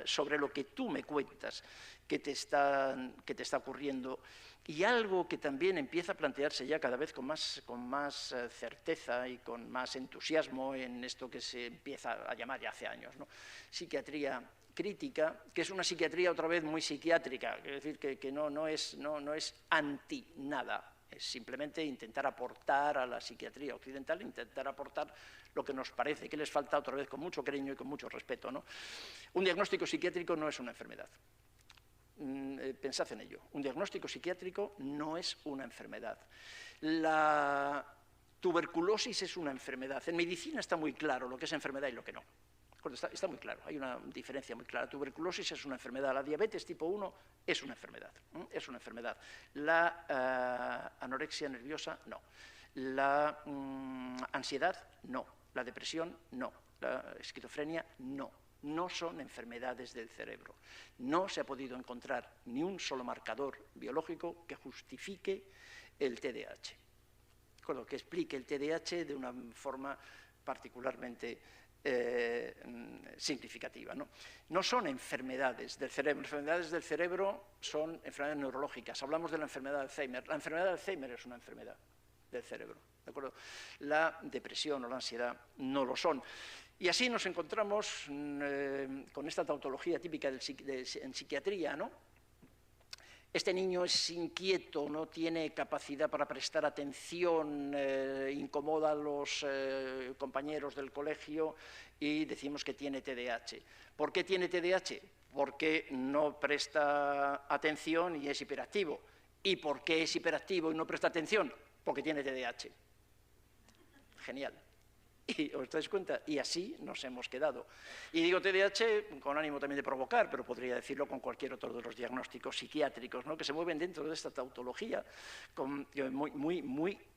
sobre lo que tú me cuentas que te está ocurriendo, y algo que también empieza a plantearse ya cada vez con más certeza y con más entusiasmo en esto que se empieza a llamar ya hace años, ¿no? Psiquiatría crítica, que es una psiquiatría otra vez muy psiquiátrica, es decir, que no es anti nada. Es simplemente intentar aportar a la psiquiatría occidental, intentar aportar lo que nos parece que les falta, otra vez con mucho cariño y con mucho respeto, ¿no? Un diagnóstico psiquiátrico no es una enfermedad. Pensad en ello. Un diagnóstico psiquiátrico no es una enfermedad. La tuberculosis es una enfermedad. En medicina está muy claro lo que es enfermedad y lo que no. Está muy claro, hay una diferencia muy clara. La tuberculosis es una enfermedad, la diabetes tipo 1 es una enfermedad. Es una enfermedad. La anorexia nerviosa, no. La ansiedad, no. La depresión, no. La esquizofrenia, no. No son enfermedades del cerebro. No se ha podido encontrar ni un solo marcador biológico que justifique el TDAH. ¿De acuerdo? Que explique el TDAH de una forma particularmente significativa, ¿no? No son enfermedades del cerebro. Enfermedades del cerebro son enfermedades neurológicas. Hablamos de la enfermedad de Alzheimer. La enfermedad de Alzheimer es una enfermedad del cerebro, ¿de acuerdo? La depresión o la ansiedad no lo son. Y así nos encontramos con esta tautología típica en psiquiatría, ¿no? Este niño es inquieto, no tiene capacidad para prestar atención, incomoda a los compañeros del colegio y decimos que tiene TDAH. ¿Por qué tiene TDAH? Porque no presta atención y es hiperactivo. ¿Y por qué es hiperactivo y no presta atención? Porque tiene TDAH. Genial. Y os dais cuenta, y así nos hemos quedado. Y digo TDAH con ánimo también de provocar, pero podría decirlo con cualquier otro de los diagnósticos psiquiátricos, ¿no? Que se mueven dentro de esta tautología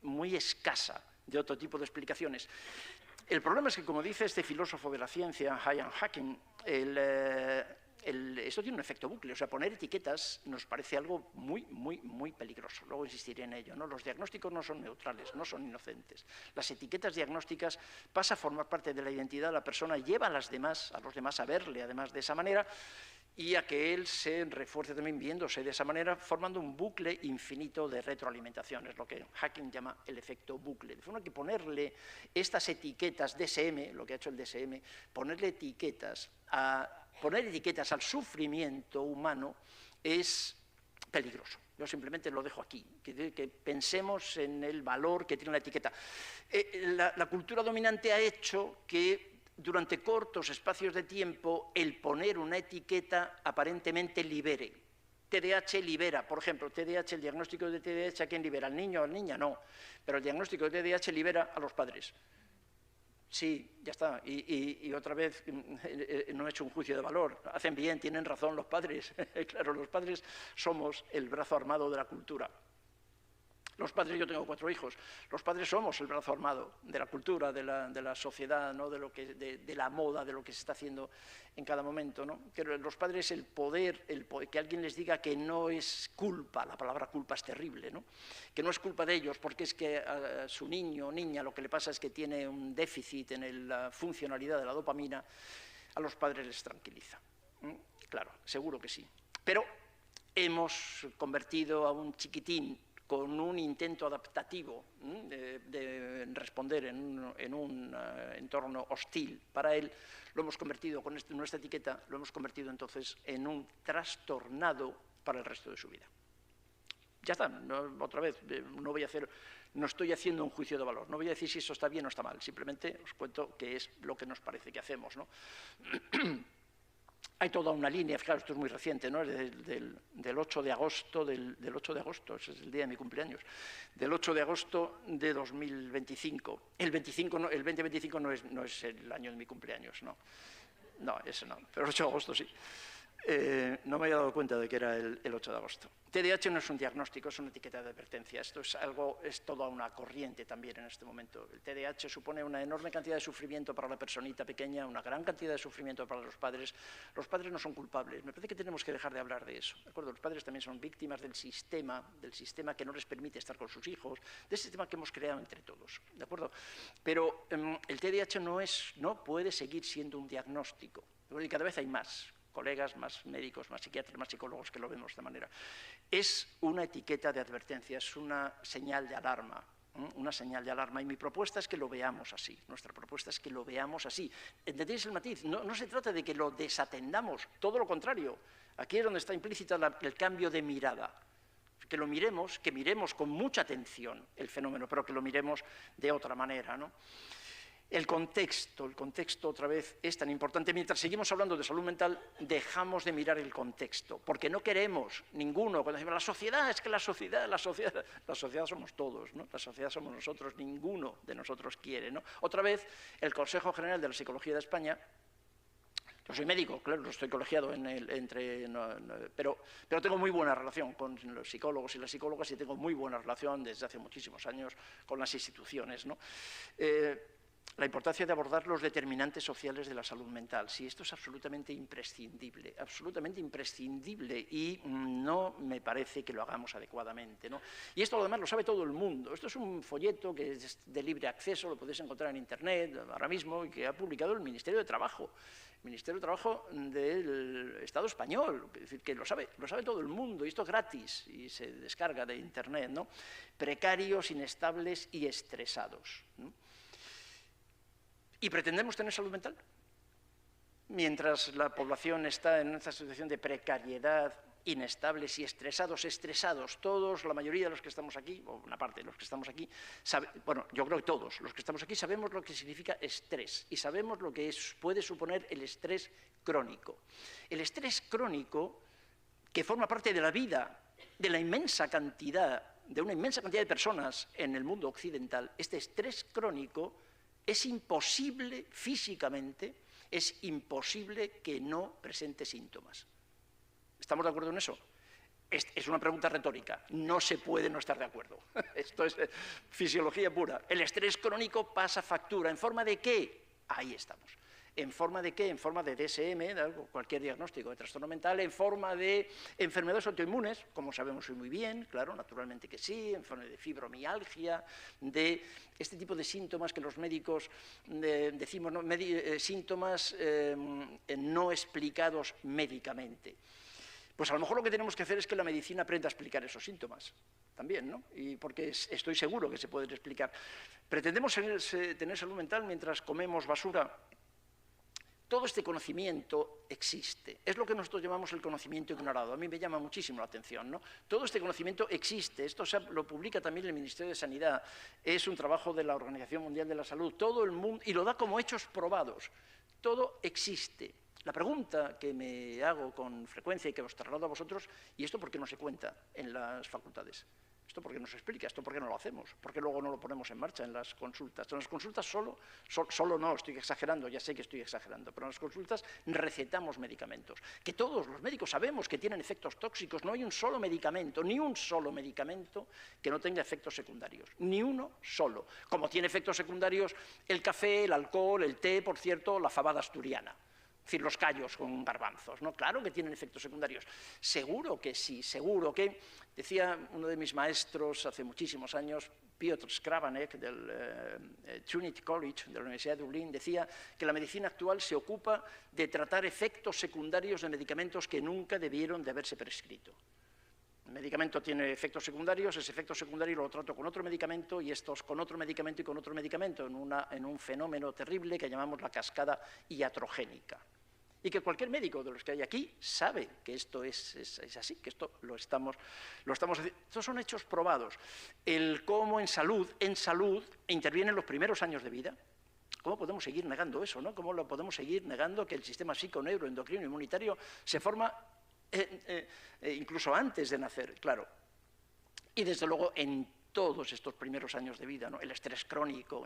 muy escasa de otro tipo de explicaciones. El problema es que, como dice este filósofo de la ciencia, Ian Hacking, esto tiene un efecto bucle, o sea, poner etiquetas nos parece algo muy peligroso. Luego insistiré en ello, ¿no? Los diagnósticos no son neutrales, no son inocentes. Las etiquetas diagnósticas pasan a formar parte de la identidad de la persona, lleva a los demás a verle además de esa manera y a que él se refuerce también viéndose de esa manera, formando un bucle infinito de retroalimentación. Es lo que Hacking llama el efecto bucle. De forma que ponerle estas etiquetas DSM, lo que ha hecho el DSM, poner etiquetas al sufrimiento humano es peligroso. Yo simplemente lo dejo aquí, que pensemos en el valor que tiene la etiqueta. La cultura dominante ha hecho que durante cortos espacios de tiempo el poner una etiqueta aparentemente libere. TDAH libera, por ejemplo, TDAH, el diagnóstico de TDAH, ¿a quién libera? ¿Al niño o a la niña? No, pero el diagnóstico de TDAH libera a los padres. Sí, ya está. Y otra vez no he hecho un juicio de valor. Hacen bien, tienen razón los padres. Claro, los padres somos el brazo armado de la cultura. Los padres, yo tengo 4 hijos, los padres somos el brazo armado de la cultura, de la sociedad, ¿no? de la moda, de lo que se está haciendo en cada momento, ¿no? Que los padres, el poder, que alguien les diga que no es culpa, la palabra culpa es terrible, ¿no? Que no es culpa de ellos, porque es que a su niño o niña lo que le pasa es que tiene un déficit en la funcionalidad de la dopamina, a los padres les tranquiliza. Claro, seguro que sí. Pero hemos convertido a un chiquitín con un intento adaptativo de responder en un entorno hostil para él, lo hemos convertido, con nuestra etiqueta, lo hemos convertido entonces en un trastornado para el resto de su vida. Ya está, otra vez, no estoy haciendo un juicio de valor, no voy a decir si eso está bien o está mal, simplemente os cuento qué es lo que nos parece que hacemos, ¿no? Hay toda una línea, fijaros, esto es muy reciente, ¿no? Del 8 de agosto, del 8 de agosto, ese es el día de mi cumpleaños, del 8 de agosto de 2025. El 2025 no es el año de mi cumpleaños, ¿no? No, ese no, pero el 8 de agosto sí. No me había dado cuenta de que era el 8 de agosto. TDAH no es un diagnóstico, es una etiqueta de advertencia. Esto es toda una corriente también en este momento. El TDAH supone una enorme cantidad de sufrimiento para la personita pequeña, una gran cantidad de sufrimiento para los padres. Los padres no son culpables. Me parece que tenemos que dejar de hablar de eso, ¿de acuerdo? Los padres también son víctimas del sistema que no les permite estar con sus hijos, del sistema que hemos creado entre todos, ¿de acuerdo? Pero el TDAH no puede seguir siendo un diagnóstico, y cada vez hay más colegas, más médicos, más psiquiatras, más psicólogos que lo vemos de esta manera. Es una etiqueta de advertencia, es una señal de alarma, y mi propuesta es que lo veamos así, nuestra propuesta es que lo veamos así. ¿Entendéis el matiz? No se trata de que lo desatendamos, todo lo contrario. Aquí es donde está implícita el cambio de mirada. Que miremos con mucha atención el fenómeno, pero que lo miremos de otra manera, ¿no? El contexto otra vez es tan importante. Mientras seguimos hablando de salud mental, dejamos de mirar el contexto, porque no queremos ninguno. Cuando decimos la sociedad, es que la sociedad somos todos, ¿no? La sociedad somos nosotros, ninguno de nosotros quiere, ¿no? Otra vez, el Consejo General de la Psicología de España. Yo soy médico, claro, no estoy colegiado pero tengo muy buena relación con los psicólogos y las psicólogas y tengo muy buena relación desde hace muchísimos años con las instituciones, ¿no? La importancia de abordar los determinantes sociales de la salud mental. Sí, esto es absolutamente imprescindible y no me parece que lo hagamos adecuadamente, ¿no? Y esto además lo sabe todo el mundo. Esto es un folleto que es de libre acceso, lo podéis encontrar en Internet ahora mismo y que ha publicado el Ministerio de Trabajo. El Ministerio de Trabajo del Estado español, es decir, que lo sabe todo el mundo, y esto es gratis y se descarga de Internet, ¿no? Precarios, inestables y estresados, ¿no? ¿Y pretendemos tener salud mental? Mientras la población está en esta situación de precariedad, inestables y estresados, todos, la mayoría de los que estamos aquí, o una parte de los que estamos aquí, yo creo que todos los que estamos aquí sabemos lo que significa estrés y sabemos lo que puede suponer el estrés crónico. El estrés crónico, que forma parte de la vida de una inmensa cantidad de personas en el mundo occidental, este estrés crónico es imposible físicamente, es imposible que no presente síntomas. ¿Estamos de acuerdo en eso? Es una pregunta retórica, no se puede no estar de acuerdo. Esto es fisiología pura. El estrés crónico pasa factura. ¿En forma de qué? Ahí estamos. ¿En forma de qué? En forma de DSM, de cualquier diagnóstico de trastorno mental, en forma de enfermedades autoinmunes, como sabemos hoy muy bien, claro, naturalmente que sí, en forma de fibromialgia, de este tipo de síntomas que los médicos decimos, ¿no? Síntomas no explicados médicamente. Pues a lo mejor lo que tenemos que hacer es que la medicina aprenda a explicar esos síntomas también, ¿no? Y porque estoy seguro que se pueden explicar. ¿Pretendemos tener salud mental mientras comemos basura? todo este conocimiento existe. Es lo que nosotros llamamos el conocimiento ignorado. A mí me llama muchísimo la atención, ¿no? Todo este conocimiento existe. Esto lo publica también el Ministerio de Sanidad. Es un trabajo de la Organización Mundial de la Salud. Todo el mundo, y lo da como hechos probados. Todo existe. La pregunta que me hago con frecuencia y que os traslado a vosotros, ¿y esto por qué no se cuenta en las facultades? ¿Esto por qué no se explica? ¿Esto por qué no lo hacemos? ¿Por qué luego no lo ponemos en marcha en las consultas? En las consultas solo no, estoy exagerando, ya sé que estoy exagerando, pero en las consultas recetamos medicamentos, que todos los médicos sabemos que tienen efectos tóxicos. No hay un solo medicamento, ni un solo medicamento que no tenga efectos secundarios, ni uno solo. Como tiene efectos secundarios el café, el alcohol, el té, por cierto, la fabada asturiana. Es decir, los callos con garbanzos, ¿no? Claro que tienen efectos secundarios. Seguro que sí, seguro que, decía uno de mis maestros hace muchísimos años, Piotr Skrabanek, del Trinity College, de la Universidad de Dublín, decía que la medicina actual se ocupa de tratar efectos secundarios de medicamentos que nunca debieron de haberse prescrito. El medicamento tiene efectos secundarios, ese efecto secundario lo trato con otro medicamento y estos con otro medicamento y con otro medicamento en un fenómeno terrible que llamamos la cascada iatrogénica. Y que cualquier médico de los que hay aquí sabe que esto es así, que esto lo estamos haciendo. Estos son hechos probados. El cómo en salud intervienen los primeros años de vida. ¿Cómo podemos seguir negando eso, ¿no? ¿Cómo lo podemos seguir negando que el sistema psiconeuroendocrino inmunitario se forma incluso antes de nacer? Claro. Y desde luego en todos estos primeros años de vida, ¿no? El estrés crónico,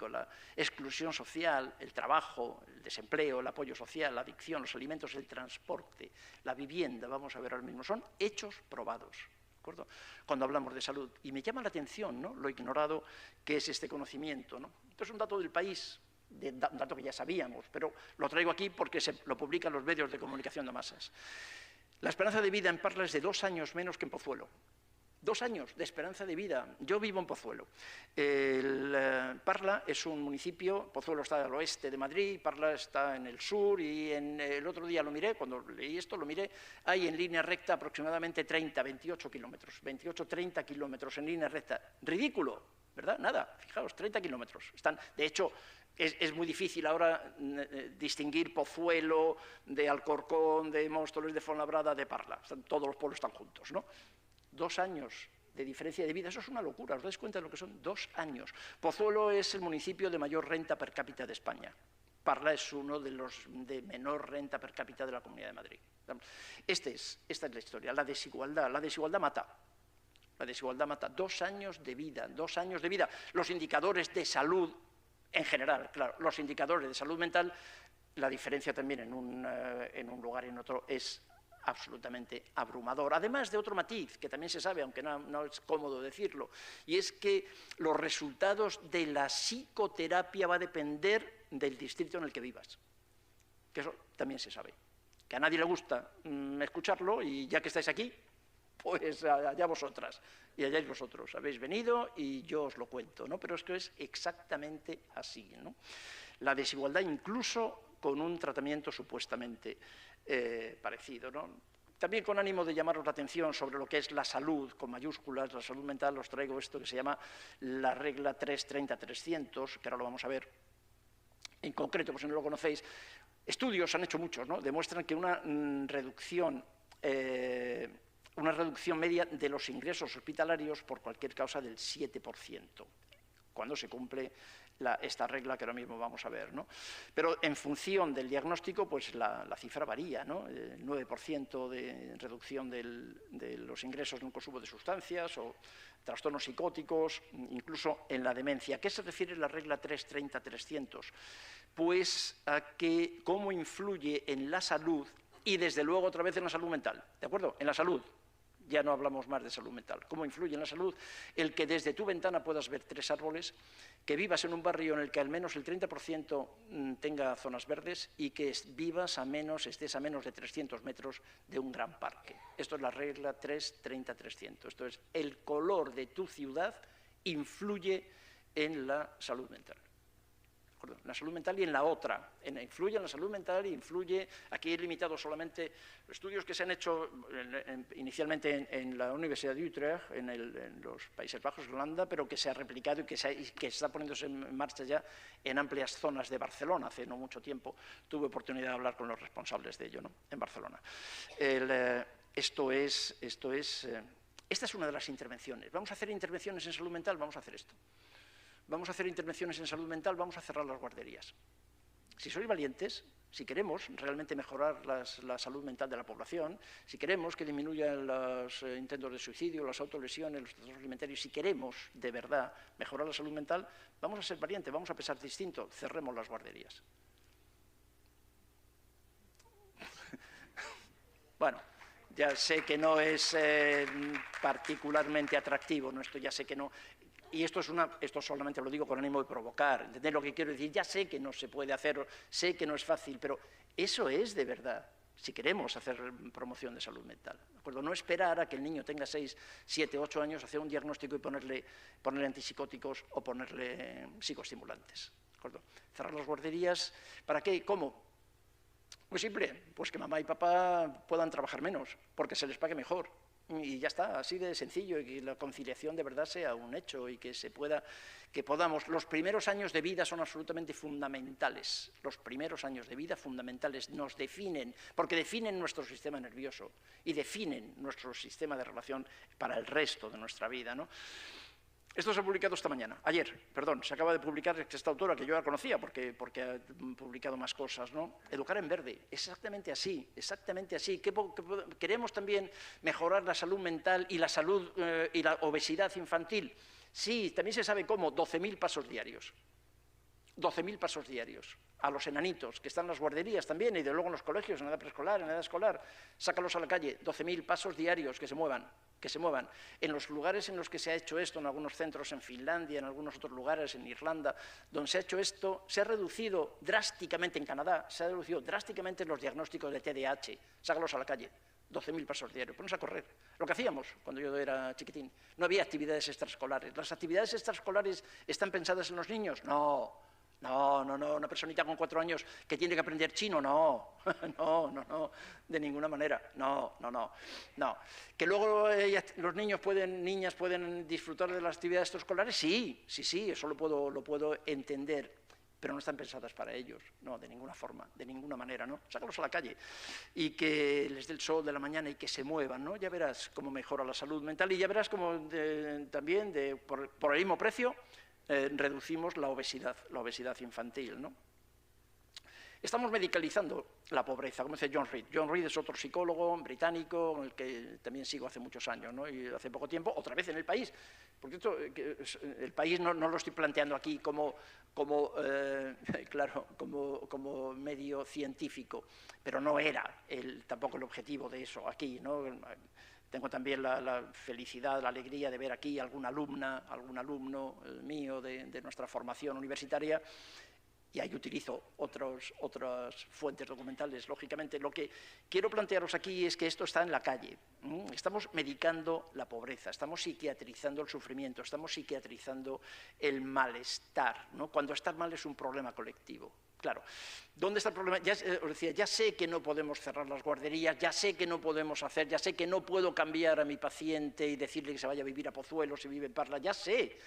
la exclusión social, el trabajo, el desempleo, el apoyo social, la adicción, los alimentos, el transporte, la vivienda, vamos a ver ahora mismo, son hechos probados, ¿de acuerdo? Cuando hablamos de salud. Y me llama la atención, ¿no?, lo ignorado que es este conocimiento, ¿no? Esto es un dato del país, un dato que ya sabíamos, pero lo traigo aquí porque lo publican los medios de comunicación de masas. La esperanza de vida en Parla es de 2 años menos que en Pozuelo. 2 años de esperanza de vida. Yo vivo en Pozuelo. Parla es un municipio, Pozuelo está al oeste de Madrid, Parla está en el sur, y el otro día lo miré, cuando leí esto lo miré, hay en línea recta aproximadamente 28 kilómetros, 30 kilómetros en línea recta. Ridículo, ¿verdad? Nada, fijaos, 30 kilómetros. De hecho, es muy difícil ahora distinguir Pozuelo de Alcorcón, de Móstoles, de Fuenlabrada, de Parla. Todos los pueblos están juntos, ¿no? 2 años de diferencia de vida, eso es una locura, ¿os dais cuenta de lo que son 2 años? Pozuelo es el municipio de mayor renta per cápita de España. Parla es uno de los de menor renta per cápita de la Comunidad de Madrid. Esta es la historia, la desigualdad mata. La desigualdad mata. 2 años de vida, 2 años de vida. Los indicadores de salud en general, claro, los indicadores de salud mental, la diferencia también en un lugar y en otro es absolutamente abrumador. Además de otro matiz, que también se sabe, aunque no es cómodo decirlo, y es que los resultados de la psicoterapia va a depender del distrito en el que vivas. Que eso también se sabe. Que a nadie le gusta escucharlo, y ya que estáis aquí, pues allá vosotras, y allá vosotros. Habéis venido y yo os lo cuento, ¿no? Pero es que es exactamente así, ¿no? La desigualdad incluso con un tratamiento supuestamente parecido, ¿no? También con ánimo de llamaros la atención sobre lo que es la salud, con mayúsculas, la salud mental, os traigo esto que se llama la regla 330-300, que ahora lo vamos a ver en concreto, por si no lo conocéis. Estudios, han hecho muchos, ¿no?, demuestran que una reducción media de los ingresos hospitalarios por cualquier causa del 7%, cuando se cumple esta regla que ahora mismo vamos a ver, ¿no? Pero en función del diagnóstico, pues la cifra varía, ¿no? El 9% de reducción de los ingresos en un consumo de sustancias o trastornos psicóticos, incluso en la demencia. ¿A qué se refiere la regla 330-300? Pues a que cómo influye en la salud y desde luego otra vez en la salud mental, ¿de acuerdo? En la salud. Ya no hablamos más de salud mental. ¿Cómo influye en la salud el que desde tu ventana puedas ver 3 árboles, que vivas en un barrio en el que al menos el 30% tenga zonas verdes y que estés a menos de 300 metros de un gran parque? Esto es la regla 330-300. Esto es, el color de tu ciudad influye en la salud mental. En la salud mental y en la otra. Influye en la salud mental y influye, aquí he limitado solamente estudios que se han hecho inicialmente en la Universidad de Utrecht, en los Países Bajos, Holanda, pero que se ha replicado y que está poniéndose en marcha ya en amplias zonas de Barcelona. Hace no mucho tiempo tuve oportunidad de hablar con los responsables de ello, ¿no?, en Barcelona. Esta es una de las intervenciones. ¿Vamos a hacer intervenciones en salud mental? Vamos a hacer esto. Vamos a hacer intervenciones en salud mental, vamos a cerrar las guarderías. Si sois valientes, si queremos realmente mejorar la salud mental de la población, si queremos que disminuyan los intentos de suicidio, las autolesiones, los trastornos alimentarios, si queremos de verdad mejorar la salud mental, vamos a ser valientes, vamos a pensar distinto, cerremos las guarderías. Bueno, ya sé que no es particularmente atractivo, ¿no? Esto ya sé que no. Y esto solamente lo digo con ánimo de provocar, ¿entendés lo que quiero decir? Ya sé que no se puede hacer, sé que no es fácil, pero eso es de verdad, si queremos hacer promoción de salud mental, ¿de acuerdo? No esperar a que el niño tenga 6, 7, 8 años, hacer un diagnóstico y ponerle antipsicóticos o ponerle psicoestimulantes, ¿de acuerdo? Cerrar las guarderías, ¿para qué? ¿Cómo? Muy simple, pues que mamá y papá puedan trabajar menos, porque se les pague mejor. Y ya está, así de sencillo, y que la conciliación de verdad sea un hecho y que podamos. Los primeros años de vida son absolutamente fundamentales. Los primeros años de vida fundamentales nos definen, porque definen nuestro sistema nervioso y definen nuestro sistema de relación para el resto de nuestra vida, ¿no? Esto se ha publicado esta mañana, se acaba de publicar esta autora que yo ya conocía porque ha publicado más cosas, ¿no? Educar en verde, exactamente así, exactamente así. ¿Queremos también mejorar la salud mental y la salud y la obesidad infantil? Sí, también se sabe cómo, 12.000 pasos diarios. 12.000 pasos diarios. A los enanitos, que están en las guarderías también, y de luego en los colegios, en edad preescolar, en edad escolar, sácalos a la calle, 12.000 pasos diarios, que se muevan. En los lugares en los que se ha hecho esto, en algunos centros en Finlandia, en algunos otros lugares, en Irlanda, donde se ha hecho esto, se ha reducido drásticamente, en Canadá, se ha reducido drásticamente los diagnósticos de TDAH, sácalos a la calle. 12.000 pasos diarios, ponos a correr. Lo que hacíamos cuando yo era chiquitín. No había actividades extraescolares. ¿Las actividades extraescolares están pensadas en los niños? No, una personita con 4 años que tiene que aprender chino, no, de ninguna manera, no. Que luego los niños niñas pueden disfrutar de las actividades extraescolares, sí, eso lo puedo entender, pero no están pensadas para ellos, no, de ninguna forma, de ninguna manera, ¿no? Sácalos a la calle y que les dé el sol de la mañana y que se muevan, ¿no? Ya verás cómo mejora la salud mental y ya verás cómo también por el mismo precio reducimos la obesidad infantil, ¿no? Estamos medicalizando la pobreza, como dice John Reed. John Reed es otro psicólogo británico, con el que también sigo hace muchos años, ¿no? Y hace poco tiempo, otra vez en El País, porque El País no lo estoy planteando aquí como medio científico, pero no era tampoco el objetivo de eso aquí, ¿no? Tengo también la felicidad, la alegría de ver aquí algún alumno mío de nuestra formación universitaria, y ahí utilizo otras fuentes documentales, lógicamente. Lo que quiero plantearos aquí es que esto está en la calle. Estamos medicando la pobreza, estamos psiquiatrizando el sufrimiento, estamos psiquiatrizando el malestar, ¿no? Cuando estar mal es un problema colectivo. Claro, ¿dónde está el problema? Os decía, ya sé que no podemos cerrar las guarderías, ya sé que no podemos ya sé que no puedo cambiar a mi paciente y decirle que se vaya a vivir a Pozuelo si vive en Parla, ya sé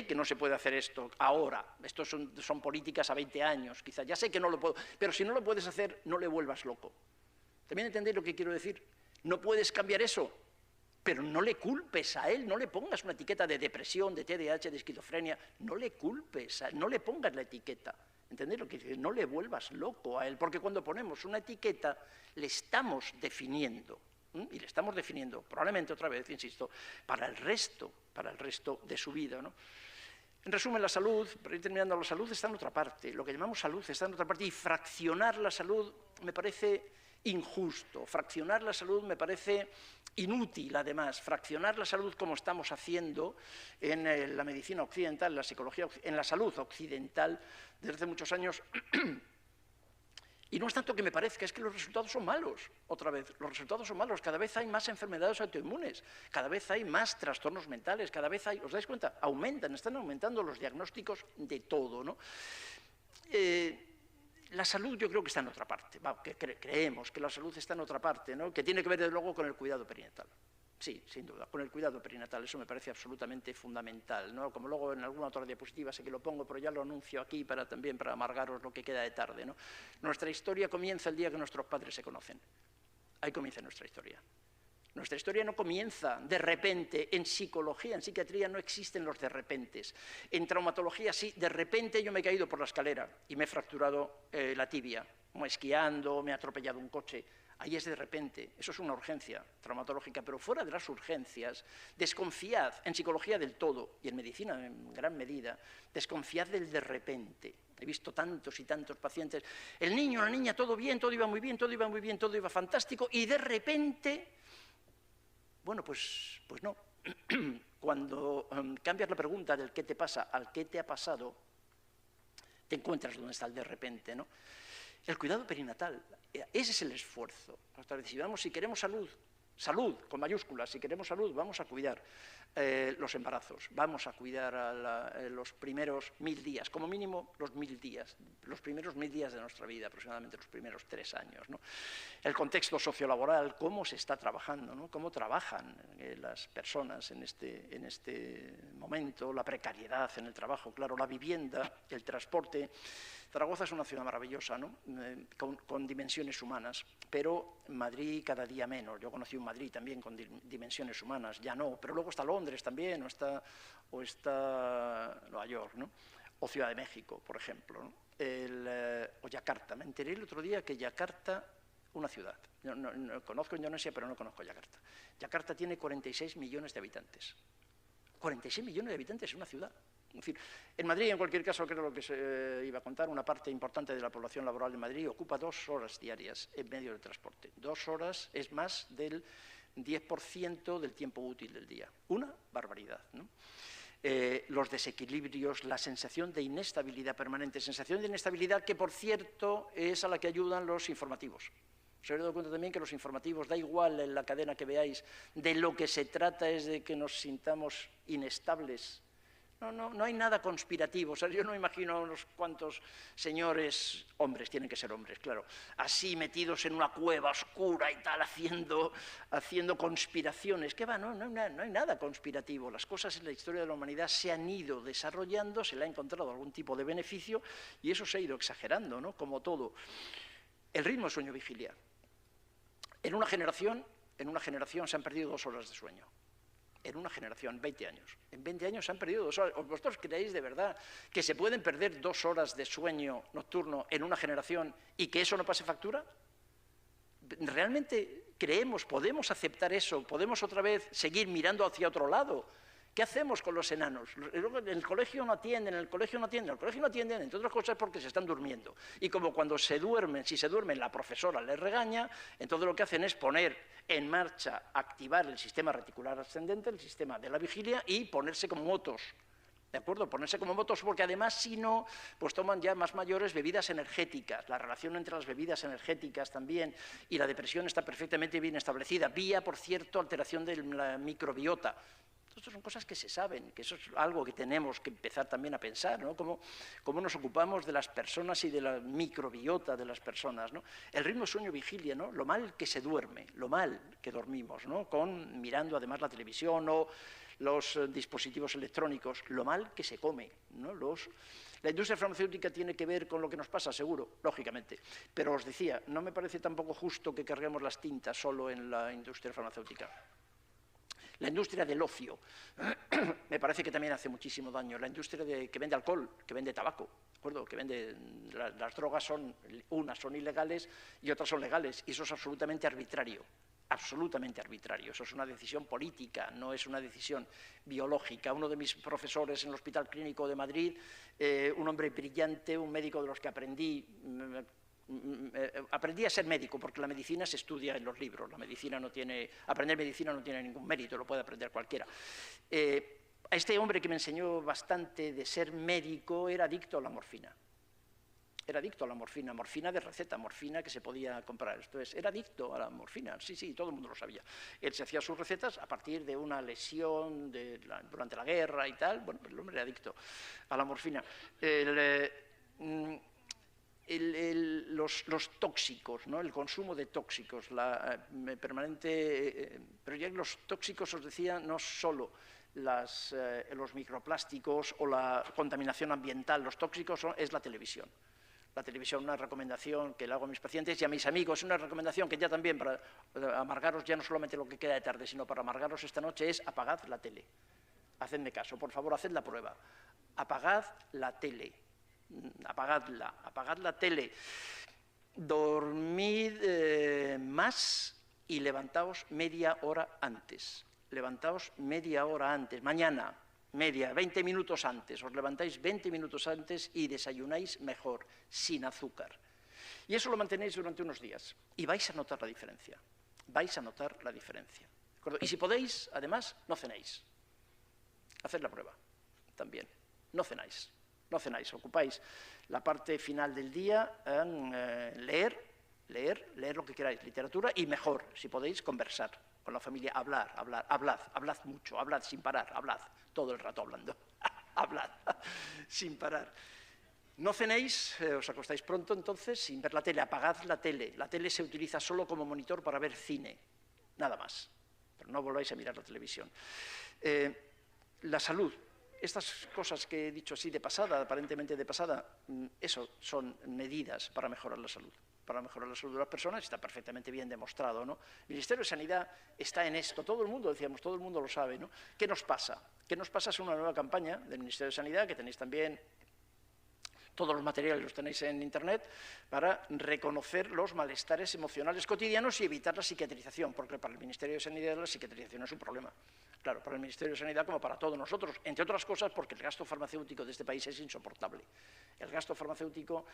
que no se puede hacer esto ahora, esto son políticas a 20 años, quizás, ya sé que no lo puedo, pero si no lo puedes hacer, no le vuelvas loco. ¿También entendéis lo que quiero decir? No puedes cambiar eso, pero no le culpes a él, no le pongas una etiqueta de depresión, de TDAH, de esquizofrenia, no le culpes, no le pongas la etiqueta. ¿Entendéis lo que dice? No le vuelvas loco a él, porque cuando ponemos una etiqueta le estamos definiendo, y le estamos definiendo, probablemente otra vez, insisto, para el resto de su vida, ¿no? En resumen, la salud, para ir terminando, la salud está en otra parte, lo que llamamos salud está en otra parte, y fraccionar la salud me parece injusto, fraccionar la salud me parece inútil, además, fraccionar la salud como estamos haciendo en la medicina occidental, en la psicología, en la salud occidental desde hace muchos años. Y no es tanto que me parezca, es que los resultados son malos, otra vez, los resultados son malos, cada vez hay más enfermedades autoinmunes, cada vez hay más trastornos mentales, cada vez hay, ¿os dais cuenta? Están aumentando los diagnósticos de todo, ¿no? La salud yo creo que está en otra parte, creemos que la salud está en otra parte, ¿no? Que tiene que ver, desde luego, con el cuidado perinatal. Sí, sin duda, con el cuidado perinatal, eso me parece absolutamente fundamental, ¿no? Como luego en alguna otra diapositiva sé que lo pongo, pero ya lo anuncio aquí también para amargaros lo que queda de tarde, ¿no? Nuestra historia comienza el día que nuestros padres se conocen. Ahí comienza nuestra historia. Nuestra historia no comienza de repente. En psicología, en psiquiatría no existen los de repentes. En traumatología sí, de repente yo me he caído por la escalera y me he fracturado la tibia, o esquiando, me ha atropellado un coche. Ahí es de repente, eso es una urgencia traumatológica, pero fuera de las urgencias, desconfiad en psicología del todo, y en medicina en gran medida, desconfiad del de repente. He visto tantos y tantos pacientes, el niño, la niña, todo bien, todo iba muy bien, todo iba muy bien, todo iba fantástico, y de repente, bueno, pues no. Cuando cambias la pregunta del qué te pasa al qué te ha pasado, te encuentras donde está el de repente, ¿no? El cuidado perinatal, ese es el esfuerzo. Si queremos salud, salud con mayúsculas, si queremos salud, vamos a cuidar los embarazos, vamos a cuidar los primeros 1000 días, como mínimo los 1000 días, los primeros 1000 días de nuestra vida, aproximadamente los primeros 3 años, ¿no? El contexto sociolaboral, cómo se está trabajando, ¿no? Cómo trabajan las personas en este momento, la precariedad en el trabajo, claro, la vivienda, el transporte. Zaragoza es una ciudad maravillosa, ¿no? Con dimensiones humanas, pero Madrid cada día menos. Yo conocí un Madrid también con dimensiones humanas, ya no, pero luego está Londres también, o está Nueva York, ¿no? O Ciudad de México, por ejemplo, ¿no? O Yakarta. Me enteré el otro día que Yakarta, una ciudad, no conozco Indonesia, pero no conozco Yakarta. Yakarta tiene 46 millones de habitantes. 46 millones de habitantes en una ciudad. En fin, en Madrid, en cualquier caso, creo que se iba a contar, una parte importante de la población laboral de Madrid ocupa 2 horas diarias en medio del transporte. 2 horas es más del 10% del tiempo útil del día. Una barbaridad, ¿no? Los desequilibrios, la sensación de inestabilidad permanente, sensación de inestabilidad que, por cierto, es a la que ayudan los informativos. Os habéis dado cuenta también que los informativos, da igual en la cadena que veáis, de lo que se trata es de que nos sintamos inestables. No hay nada conspirativo. O sea, yo no imagino a unos cuantos señores, hombres, tienen que ser hombres, claro, así metidos en una cueva oscura y tal, haciendo conspiraciones. ¿Qué va? No hay nada conspirativo. Las cosas en la historia de la humanidad se han ido desarrollando, se le ha encontrado algún tipo de beneficio y eso se ha ido exagerando, ¿no? Como todo. El ritmo de sueño-vigilia. En una generación se han perdido 2 horas de sueño. En una generación, 20 años. En 20 años se han perdido 2 horas. ¿Vosotros creéis de verdad que se pueden perder 2 horas de sueño nocturno en una generación y que eso no pase factura? ¿Realmente creemos, podemos aceptar eso? ¿Podemos otra vez seguir mirando hacia otro lado? ¿Qué hacemos con los enanos? En el colegio no atienden, entre otras cosas porque se están durmiendo. Y como cuando si se duermen, la profesora les regaña, entonces lo que hacen es poner en marcha, activar el sistema reticular ascendente, el sistema de la vigilia, y ponerse como motos. ¿De acuerdo? Ponerse como motos porque además, si no, pues toman ya más mayores bebidas energéticas. La relación entre las bebidas energéticas también y la depresión está perfectamente bien establecida. Vía, por cierto, alteración de la microbiota. Estas son cosas que se saben, que eso es algo que tenemos que empezar también a pensar, ¿no? Cómo nos ocupamos de las personas y de la microbiota de las personas, ¿no? El ritmo sueño-vigilia, ¿no? Lo mal que se duerme, lo mal que dormimos, ¿no? Mirando además la televisión o los dispositivos electrónicos, lo mal que se come, ¿no? La industria farmacéutica tiene que ver con lo que nos pasa, seguro, lógicamente. Pero os decía, no me parece tampoco justo que carguemos las tintas solo en la industria farmacéutica. La industria del ocio me parece que también hace muchísimo daño. La industria que vende alcohol, que vende tabaco, ¿de acuerdo? Que vende las drogas, unas son ilegales y otras son legales, y eso es absolutamente arbitrario. Absolutamente arbitrario. Eso es una decisión política, no es una decisión biológica. Uno de mis profesores en el Hospital Clínico de Madrid, un hombre brillante, un médico de los que aprendí a ser médico, porque la medicina se estudia en los libros. Aprender medicina no tiene ningún mérito, lo puede aprender cualquiera. A este hombre que me enseñó bastante de ser médico era adicto a la morfina. Era adicto a la morfina, morfina de receta, morfina que se podía comprar. Entonces, era adicto a la morfina, sí, todo el mundo lo sabía. Él se hacía sus recetas a partir de una lesión durante la guerra y tal. Bueno, el hombre era adicto a la morfina. los tóxicos, ¿no? El consumo de tóxicos, permanente... pero ya los tóxicos, os decía, no solo los microplásticos o la contaminación ambiental, los tóxicos es la televisión. La televisión, una recomendación que le hago a mis pacientes y a mis amigos, una recomendación que ya también para amargaros ya no solamente lo que queda de tarde, sino para amargaros esta noche es apagad la tele. Hacedme caso, por favor, haced la prueba. Apagad la tele. Apagadla, apagad la tele, dormid más y levantaos media hora antes. Levantaos media hora antes, mañana, 20 minutos antes. Os levantáis 20 minutos antes y desayunáis mejor, sin azúcar. Y eso lo mantenéis durante unos días y vais a notar la diferencia. Vais a notar la diferencia. ¿De acuerdo? Y si podéis, además, no cenéis. Haced la prueba también. No cenáis. No cenáis, ocupáis la parte final del día en leer lo que queráis, literatura, y mejor, si podéis, conversar con la familia, hablad mucho, hablad sin parar, hablad, todo el rato hablando, hablad sin parar. No cenéis, os acostáis pronto entonces sin ver la tele, apagad la tele. La tele se utiliza solo como monitor para ver cine, nada más, pero no volváis a mirar la televisión. La salud. Estas cosas que he dicho así de pasada, aparentemente de pasada, eso son medidas para mejorar la salud. Para mejorar la salud de las personas, está perfectamente bien demostrado, ¿no? El Ministerio de Sanidad está en esto, todo el mundo, decíamos, todo el mundo lo sabe, ¿no? ¿Qué nos pasa? ¿Qué nos pasa? Es una nueva campaña del Ministerio de Sanidad, que tenéis también, todos los materiales los tenéis en Internet, para reconocer los malestares emocionales cotidianos y evitar la psiquiatrización, porque para el Ministerio de Sanidad la psiquiatrización es un problema. Claro, para el Ministerio de Sanidad como para todos nosotros, entre otras cosas porque el gasto farmacéutico de este país es insoportable. El gasto farmacéutico,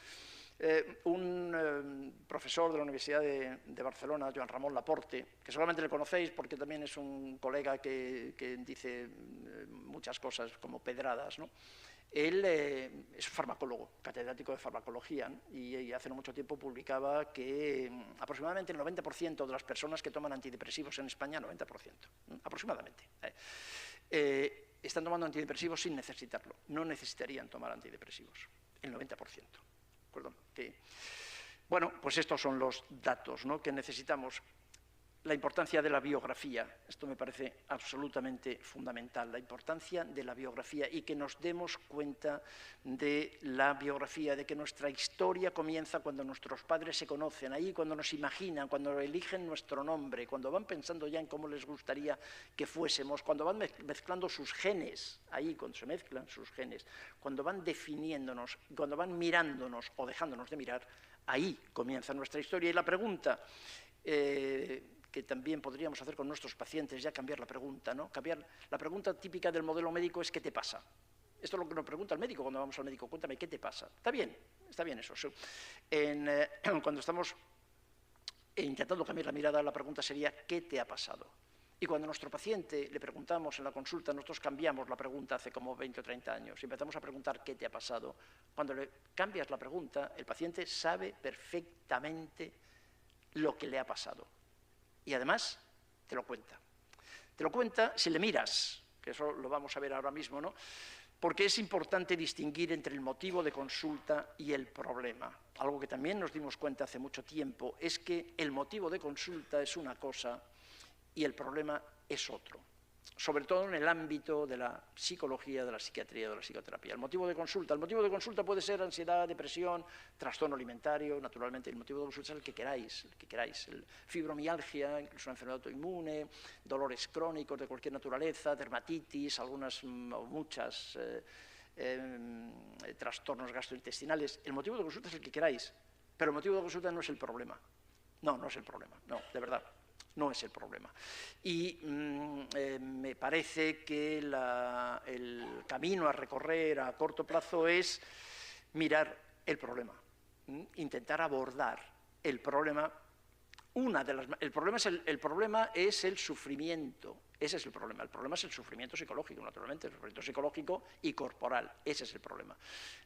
un profesor de la Universidad de Barcelona, Joan Ramon Laporte, que seguramente le conocéis porque también es un colega que dice muchas cosas como pedradas, ¿no? Él es farmacólogo, catedrático de farmacología, ¿no? Y hace no mucho tiempo publicaba que aproximadamente el 90% de las personas que toman antidepresivos en España, 90%, aproximadamente, están tomando antidepresivos sin necesitarlo. No necesitarían tomar antidepresivos, el 90%. ¿De acuerdo? Bueno, pues estos son los datos, ¿no?, que necesitamos. La importancia de la biografía, esto me parece absolutamente fundamental, la importancia de la biografía y que nos demos cuenta de la biografía, de que nuestra historia comienza cuando nuestros padres se conocen, ahí cuando nos imaginan, cuando eligen nuestro nombre, cuando van pensando ya en cómo les gustaría que fuésemos, cuando van mezclando sus genes, ahí cuando se mezclan sus genes, cuando van definiéndonos, cuando van mirándonos o dejándonos de mirar, ahí comienza nuestra historia. Y la pregunta que también podríamos hacer con nuestros pacientes, ya cambiar la pregunta, ¿no? Cambiar la pregunta típica del modelo médico es ¿qué te pasa? Esto es lo que nos pregunta el médico cuando vamos al médico, cuéntame, ¿qué te pasa? Está bien eso. Cuando estamos intentando cambiar la mirada, la pregunta sería ¿qué te ha pasado? Y cuando a nuestro paciente le preguntamos en la consulta, nosotros cambiamos la pregunta hace como 20 o 30 años y empezamos a preguntar ¿qué te ha pasado? Cuando le cambias la pregunta, el paciente sabe perfectamente lo que le ha pasado. Y además te lo cuenta. Te lo cuenta si le miras, que eso lo vamos a ver ahora mismo, ¿no? Porque es importante distinguir entre el motivo de consulta y el problema. Algo que también nos dimos cuenta hace mucho tiempo es que el motivo de consulta es una cosa y el problema es otro. Sobre todo en el ámbito de la psicología, de la psiquiatría, de la psicoterapia. El motivo de consulta puede ser ansiedad, depresión, trastorno alimentario, naturalmente. El motivo de consulta es el que queráis, fibromialgia, incluso una enfermedad autoinmune, dolores crónicos de cualquier naturaleza, dermatitis, algunas o muchas trastornos gastrointestinales. El motivo de consulta es el que queráis, pero el motivo de consulta no es el problema. No es el problema, no, de verdad. No es el problema. Y me parece que el camino a recorrer a corto plazo es mirar el problema, intentar abordar el problema. El problema es el sufrimiento, ese es el problema. El problema es el sufrimiento psicológico, naturalmente, el sufrimiento psicológico y corporal, ese es el problema.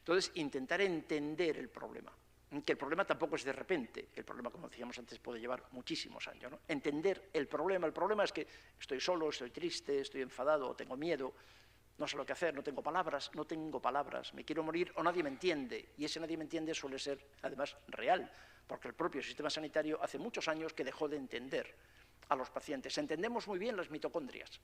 Entonces, intentar entender el problema. Que el problema tampoco es de repente, el problema, como decíamos antes, puede llevar muchísimos años, ¿no? Entender el problema es que estoy solo, estoy triste, estoy enfadado, tengo miedo, no sé lo que hacer, no tengo palabras, me quiero morir o nadie me entiende. Y ese nadie me entiende suele ser, además, real, porque el propio sistema sanitario hace muchos años que dejó de entender a los pacientes. Entendemos muy bien las mitocondrias.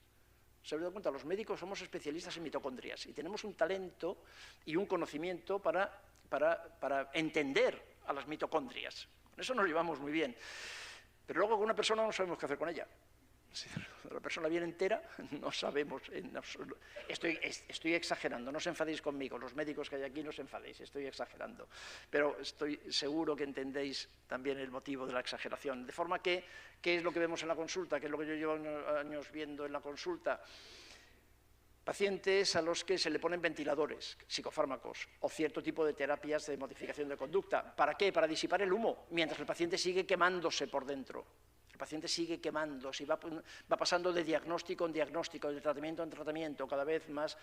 ¿Se han dado cuenta? Los médicos somos especialistas en mitocondrias y tenemos un talento y un conocimiento para entender a las mitocondrias. Con eso nos llevamos muy bien. Pero luego con una persona no sabemos qué hacer con ella. Si la persona viene entera, no sabemos en absoluto. Estoy exagerando, no os enfadéis conmigo, los médicos que hay aquí no os enfadéis, estoy exagerando. Pero estoy seguro que entendéis también el motivo de la exageración. De forma que, ¿qué es lo que vemos en la consulta? ¿Qué es lo que yo llevo años viendo en la consulta? Pacientes a los que se le ponen ventiladores, psicofármacos o cierto tipo de terapias de modificación de conducta. ¿Para qué? Para disipar el humo, mientras el paciente sigue quemándose por dentro. El paciente sigue quemándose y va pasando de diagnóstico en diagnóstico, de tratamiento en tratamiento, cada vez más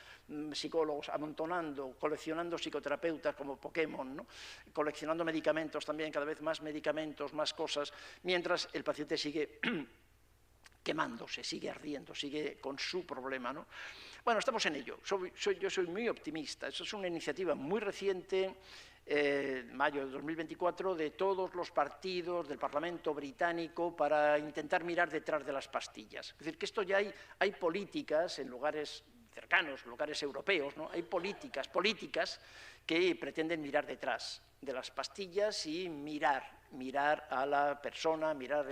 psicólogos amontonando, coleccionando psicoterapeutas como Pokémon, ¿no? Coleccionando medicamentos también, cada vez más medicamentos, más cosas, mientras el paciente sigue quemándose, sigue ardiendo, sigue con su problema, ¿no? Bueno, estamos en ello. Yo soy muy optimista. Eso es una iniciativa muy reciente, mayo de 2024, de todos los partidos del Parlamento británico para intentar mirar detrás de las pastillas. Es decir, que esto ya hay políticas en lugares cercanos, lugares europeos, ¿no? Hay políticas que pretenden mirar detrás de las pastillas y mirar a la persona, mirar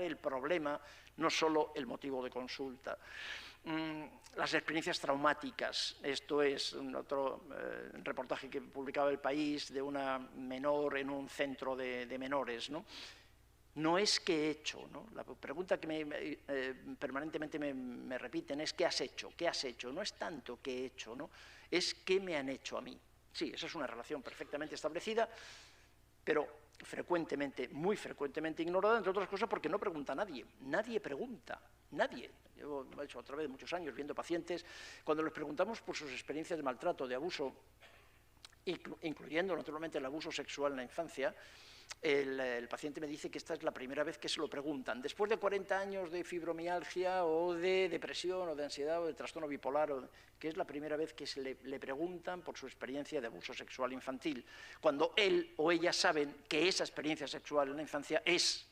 el problema, no solo el motivo de consulta. Las experiencias traumáticas. Esto es otro reportaje que publicaba El País de una menor en un centro de menores, ¿no? No es qué he hecho, ¿no? La pregunta que permanentemente me repiten es ¿qué has hecho? ¿Qué has hecho? No es tanto qué he hecho, ¿no? Es qué me han hecho a mí. Sí, esa es una relación perfectamente establecida, pero frecuentemente, muy frecuentemente ignorada, entre otras cosas porque no pregunta nadie. Nadie pregunta, nadie. Yo he hecho otra vez muchos años viendo pacientes, cuando les preguntamos por sus experiencias de maltrato, de abuso, incluyendo naturalmente el abuso sexual en la infancia, el paciente me dice que esta es la primera vez que se lo preguntan. Después de 40 años de fibromialgia o de depresión o de ansiedad o de trastorno bipolar, que es la primera vez que se le preguntan por su experiencia de abuso sexual infantil, cuando él o ella saben que esa experiencia sexual en la infancia es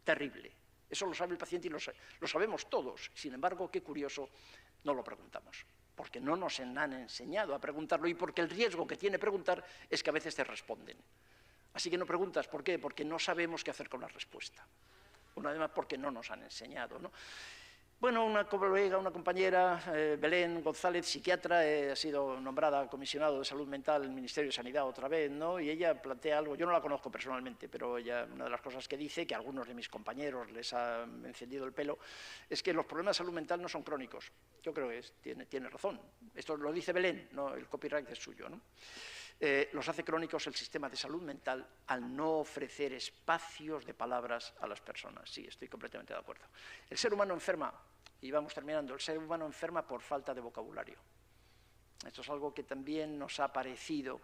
terrible. Eso lo sabe el paciente y lo sabemos todos. Sin embargo, qué curioso, no lo preguntamos, porque no nos han enseñado a preguntarlo y porque el riesgo que tiene preguntar es que a veces te responden. Así que no preguntas, ¿por qué? Porque no sabemos qué hacer con la respuesta. Una vez más, porque no nos han enseñado, ¿no? Bueno, una colega, una compañera, Belén González, psiquiatra, ha sido nombrada comisionado de salud mental del Ministerio de Sanidad otra vez, ¿no? Y ella plantea algo, yo no la conozco personalmente, pero ella, una de las cosas que dice, que a algunos de mis compañeros les ha encendido el pelo, es que los problemas de salud mental no son crónicos. Yo creo que tiene razón. Esto lo dice Belén, no, el copyright es suyo, ¿no? Los hace crónicos el sistema de salud mental al no ofrecer espacios de palabras a las personas. Sí, estoy completamente de acuerdo. El ser humano enferma, y vamos terminando, el ser humano enferma por falta de vocabulario. Esto es algo que también nos ha parecido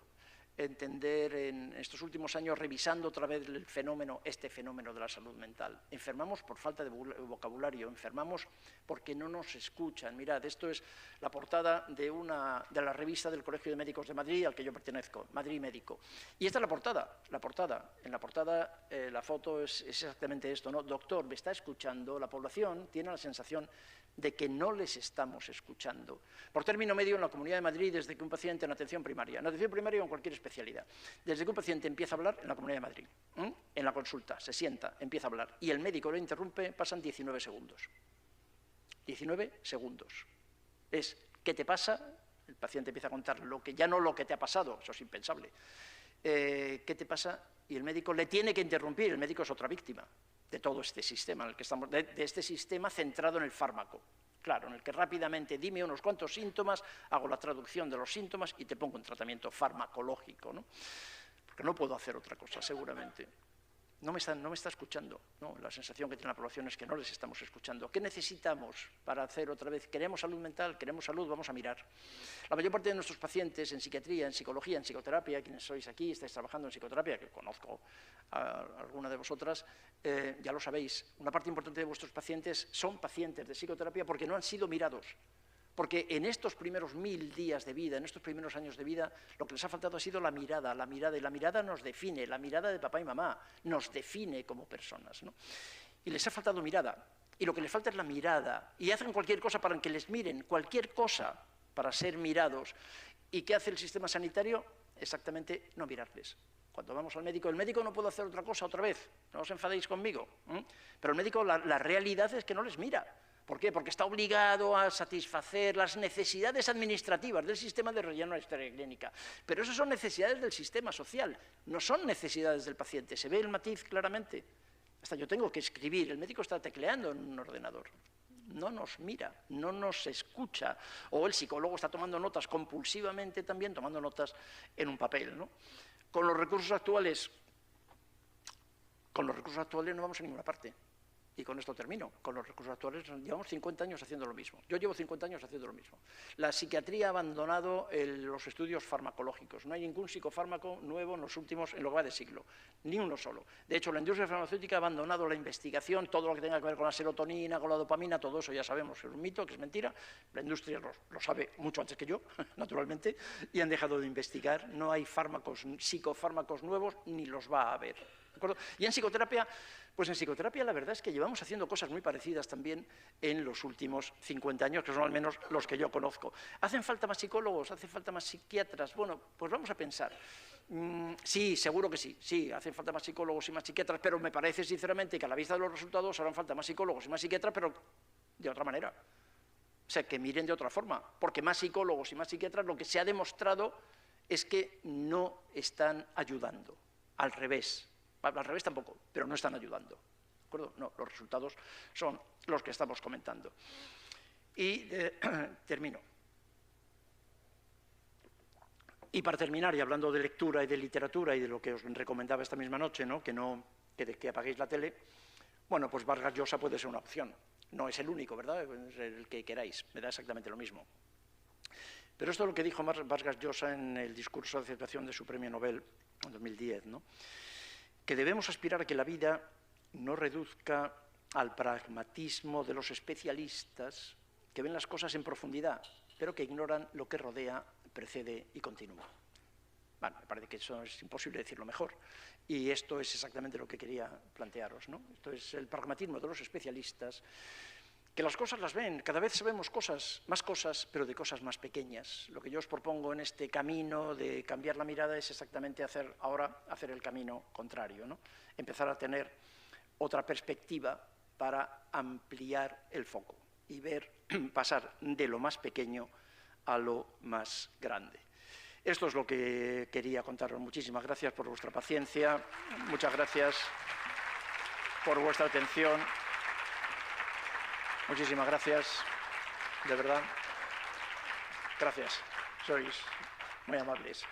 entender en estos últimos años, revisando otra vez este fenómeno de la salud mental. Enfermamos por falta de vocabulario, enfermamos porque no nos escuchan. Mirad, esto es la portada de la revista del Colegio de Médicos de Madrid, al que yo pertenezco, Madrid Médico. Y esta es la portada. En la portada la foto es exactamente esto, ¿no? Doctor, ¿me está escuchando? La población tiene la sensación de que no les estamos escuchando. Por término medio, en la Comunidad de Madrid, desde que un paciente en atención primaria o en cualquier especialidad, desde que un paciente empieza a hablar en la Comunidad de Madrid, en la consulta, se sienta, empieza a hablar, y el médico lo interrumpe, pasan 19 segundos. 19 segundos. Es, ¿qué te pasa? El paciente empieza a contar ya no lo que te ha pasado, eso es impensable. ¿Qué te pasa? Y el médico le tiene que interrumpir, el médico es otra víctima de todo este sistema, en el que estamos, de este sistema centrado en el fármaco. Claro, en el que rápidamente dime unos cuantos síntomas, hago la traducción de los síntomas y te pongo un tratamiento farmacológico, ¿no? Porque no puedo hacer otra cosa, seguramente. No me está escuchando, ¿no? La sensación que tiene la población es que no les estamos escuchando. ¿Qué necesitamos para hacer otra vez? ¿Queremos salud mental? ¿Queremos salud? Vamos a mirar. La mayor parte de nuestros pacientes en psiquiatría, en psicología, en psicoterapia, quienes sois aquí, estáis trabajando en psicoterapia, que conozco a alguna de vosotras, ya lo sabéis, una parte importante de vuestros pacientes son pacientes de psicoterapia porque no han sido mirados, Porque en estos primeros 1000 días de vida, en estos primeros años de vida, lo que les ha faltado ha sido la mirada, y la mirada nos define, la mirada de papá y mamá nos define como personas, ¿no? Y les ha faltado mirada, y lo que les falta es la mirada, y hacen cualquier cosa para que les miren, cualquier cosa para ser mirados. ¿Y qué hace el sistema sanitario? Exactamente no mirarles. Cuando vamos al médico, el médico no puede hacer otra cosa otra vez, no os enfadéis conmigo, pero el médico, la realidad es que no les mira. ¿Por qué? Porque está obligado a satisfacer las necesidades administrativas del sistema de relleno de la historia clínica. Pero esas son necesidades del sistema social, no son necesidades del paciente. ¿Se ve el matiz claramente? Hasta yo tengo que escribir, el médico está tecleando en un ordenador. No nos mira, no nos escucha. O el psicólogo está tomando notas compulsivamente también, tomando notas en un papel, ¿no? Con los recursos actuales no vamos a ninguna parte. Y con esto termino. Con los recursos actuales llevamos 50 años haciendo lo mismo. Yo llevo 50 años haciendo lo mismo. La psiquiatría ha abandonado los estudios farmacológicos. No hay ningún psicofármaco nuevo en lo que va de siglo. Ni uno solo. De hecho, la industria farmacéutica ha abandonado la investigación, todo lo que tenga que ver con la serotonina, con la dopamina, todo eso ya sabemos que es un mito, que es mentira. La industria lo sabe mucho antes que yo, naturalmente, y han dejado de investigar. No hay psicofármacos nuevos, ni los va a haber. ¿De acuerdo? Y en psicoterapia, pues en psicoterapia la verdad es que llevamos haciendo cosas muy parecidas también en los últimos 50 años, que son al menos los que yo conozco. ¿Hacen falta más psicólogos? ¿Hacen falta más psiquiatras? Bueno, pues vamos a pensar. Sí, seguro que sí, hacen falta más psicólogos y más psiquiatras, pero me parece sinceramente que a la vista de los resultados harán falta más psicólogos y más psiquiatras, pero de otra manera. O sea, que miren de otra forma, porque más psicólogos y más psiquiatras lo que se ha demostrado es que no están ayudando, al revés tampoco, pero no están ayudando, ¿de acuerdo? No, los resultados son los que estamos comentando. Y termino. Y para terminar, y hablando de lectura y de literatura y de lo que os recomendaba esta misma noche, ¿no? Que apaguéis la tele, bueno, pues Vargas Llosa puede ser una opción. No es el único, ¿verdad? Es el que queráis, me da exactamente lo mismo. Pero esto es lo que dijo Vargas Llosa en el discurso de aceptación de su premio Nobel en 2010, ¿no? Que debemos aspirar a que la vida no reduzca al pragmatismo de los especialistas que ven las cosas en profundidad, pero que ignoran lo que rodea, precede y continúa. Bueno, me parece que eso es imposible decirlo mejor. Y esto es exactamente lo que quería plantearos, ¿no? Esto es el pragmatismo de los especialistas, que las cosas las ven, cada vez sabemos más cosas, pero de cosas más pequeñas. Lo que yo os propongo en este camino de cambiar la mirada es exactamente hacer el camino contrario, ¿no? Empezar a tener otra perspectiva para ampliar el foco y pasar de lo más pequeño a lo más grande. Esto es lo que quería contaros. Muchísimas gracias por vuestra paciencia, muchas gracias por vuestra atención. Muchísimas gracias, de verdad. Gracias, sois muy amables.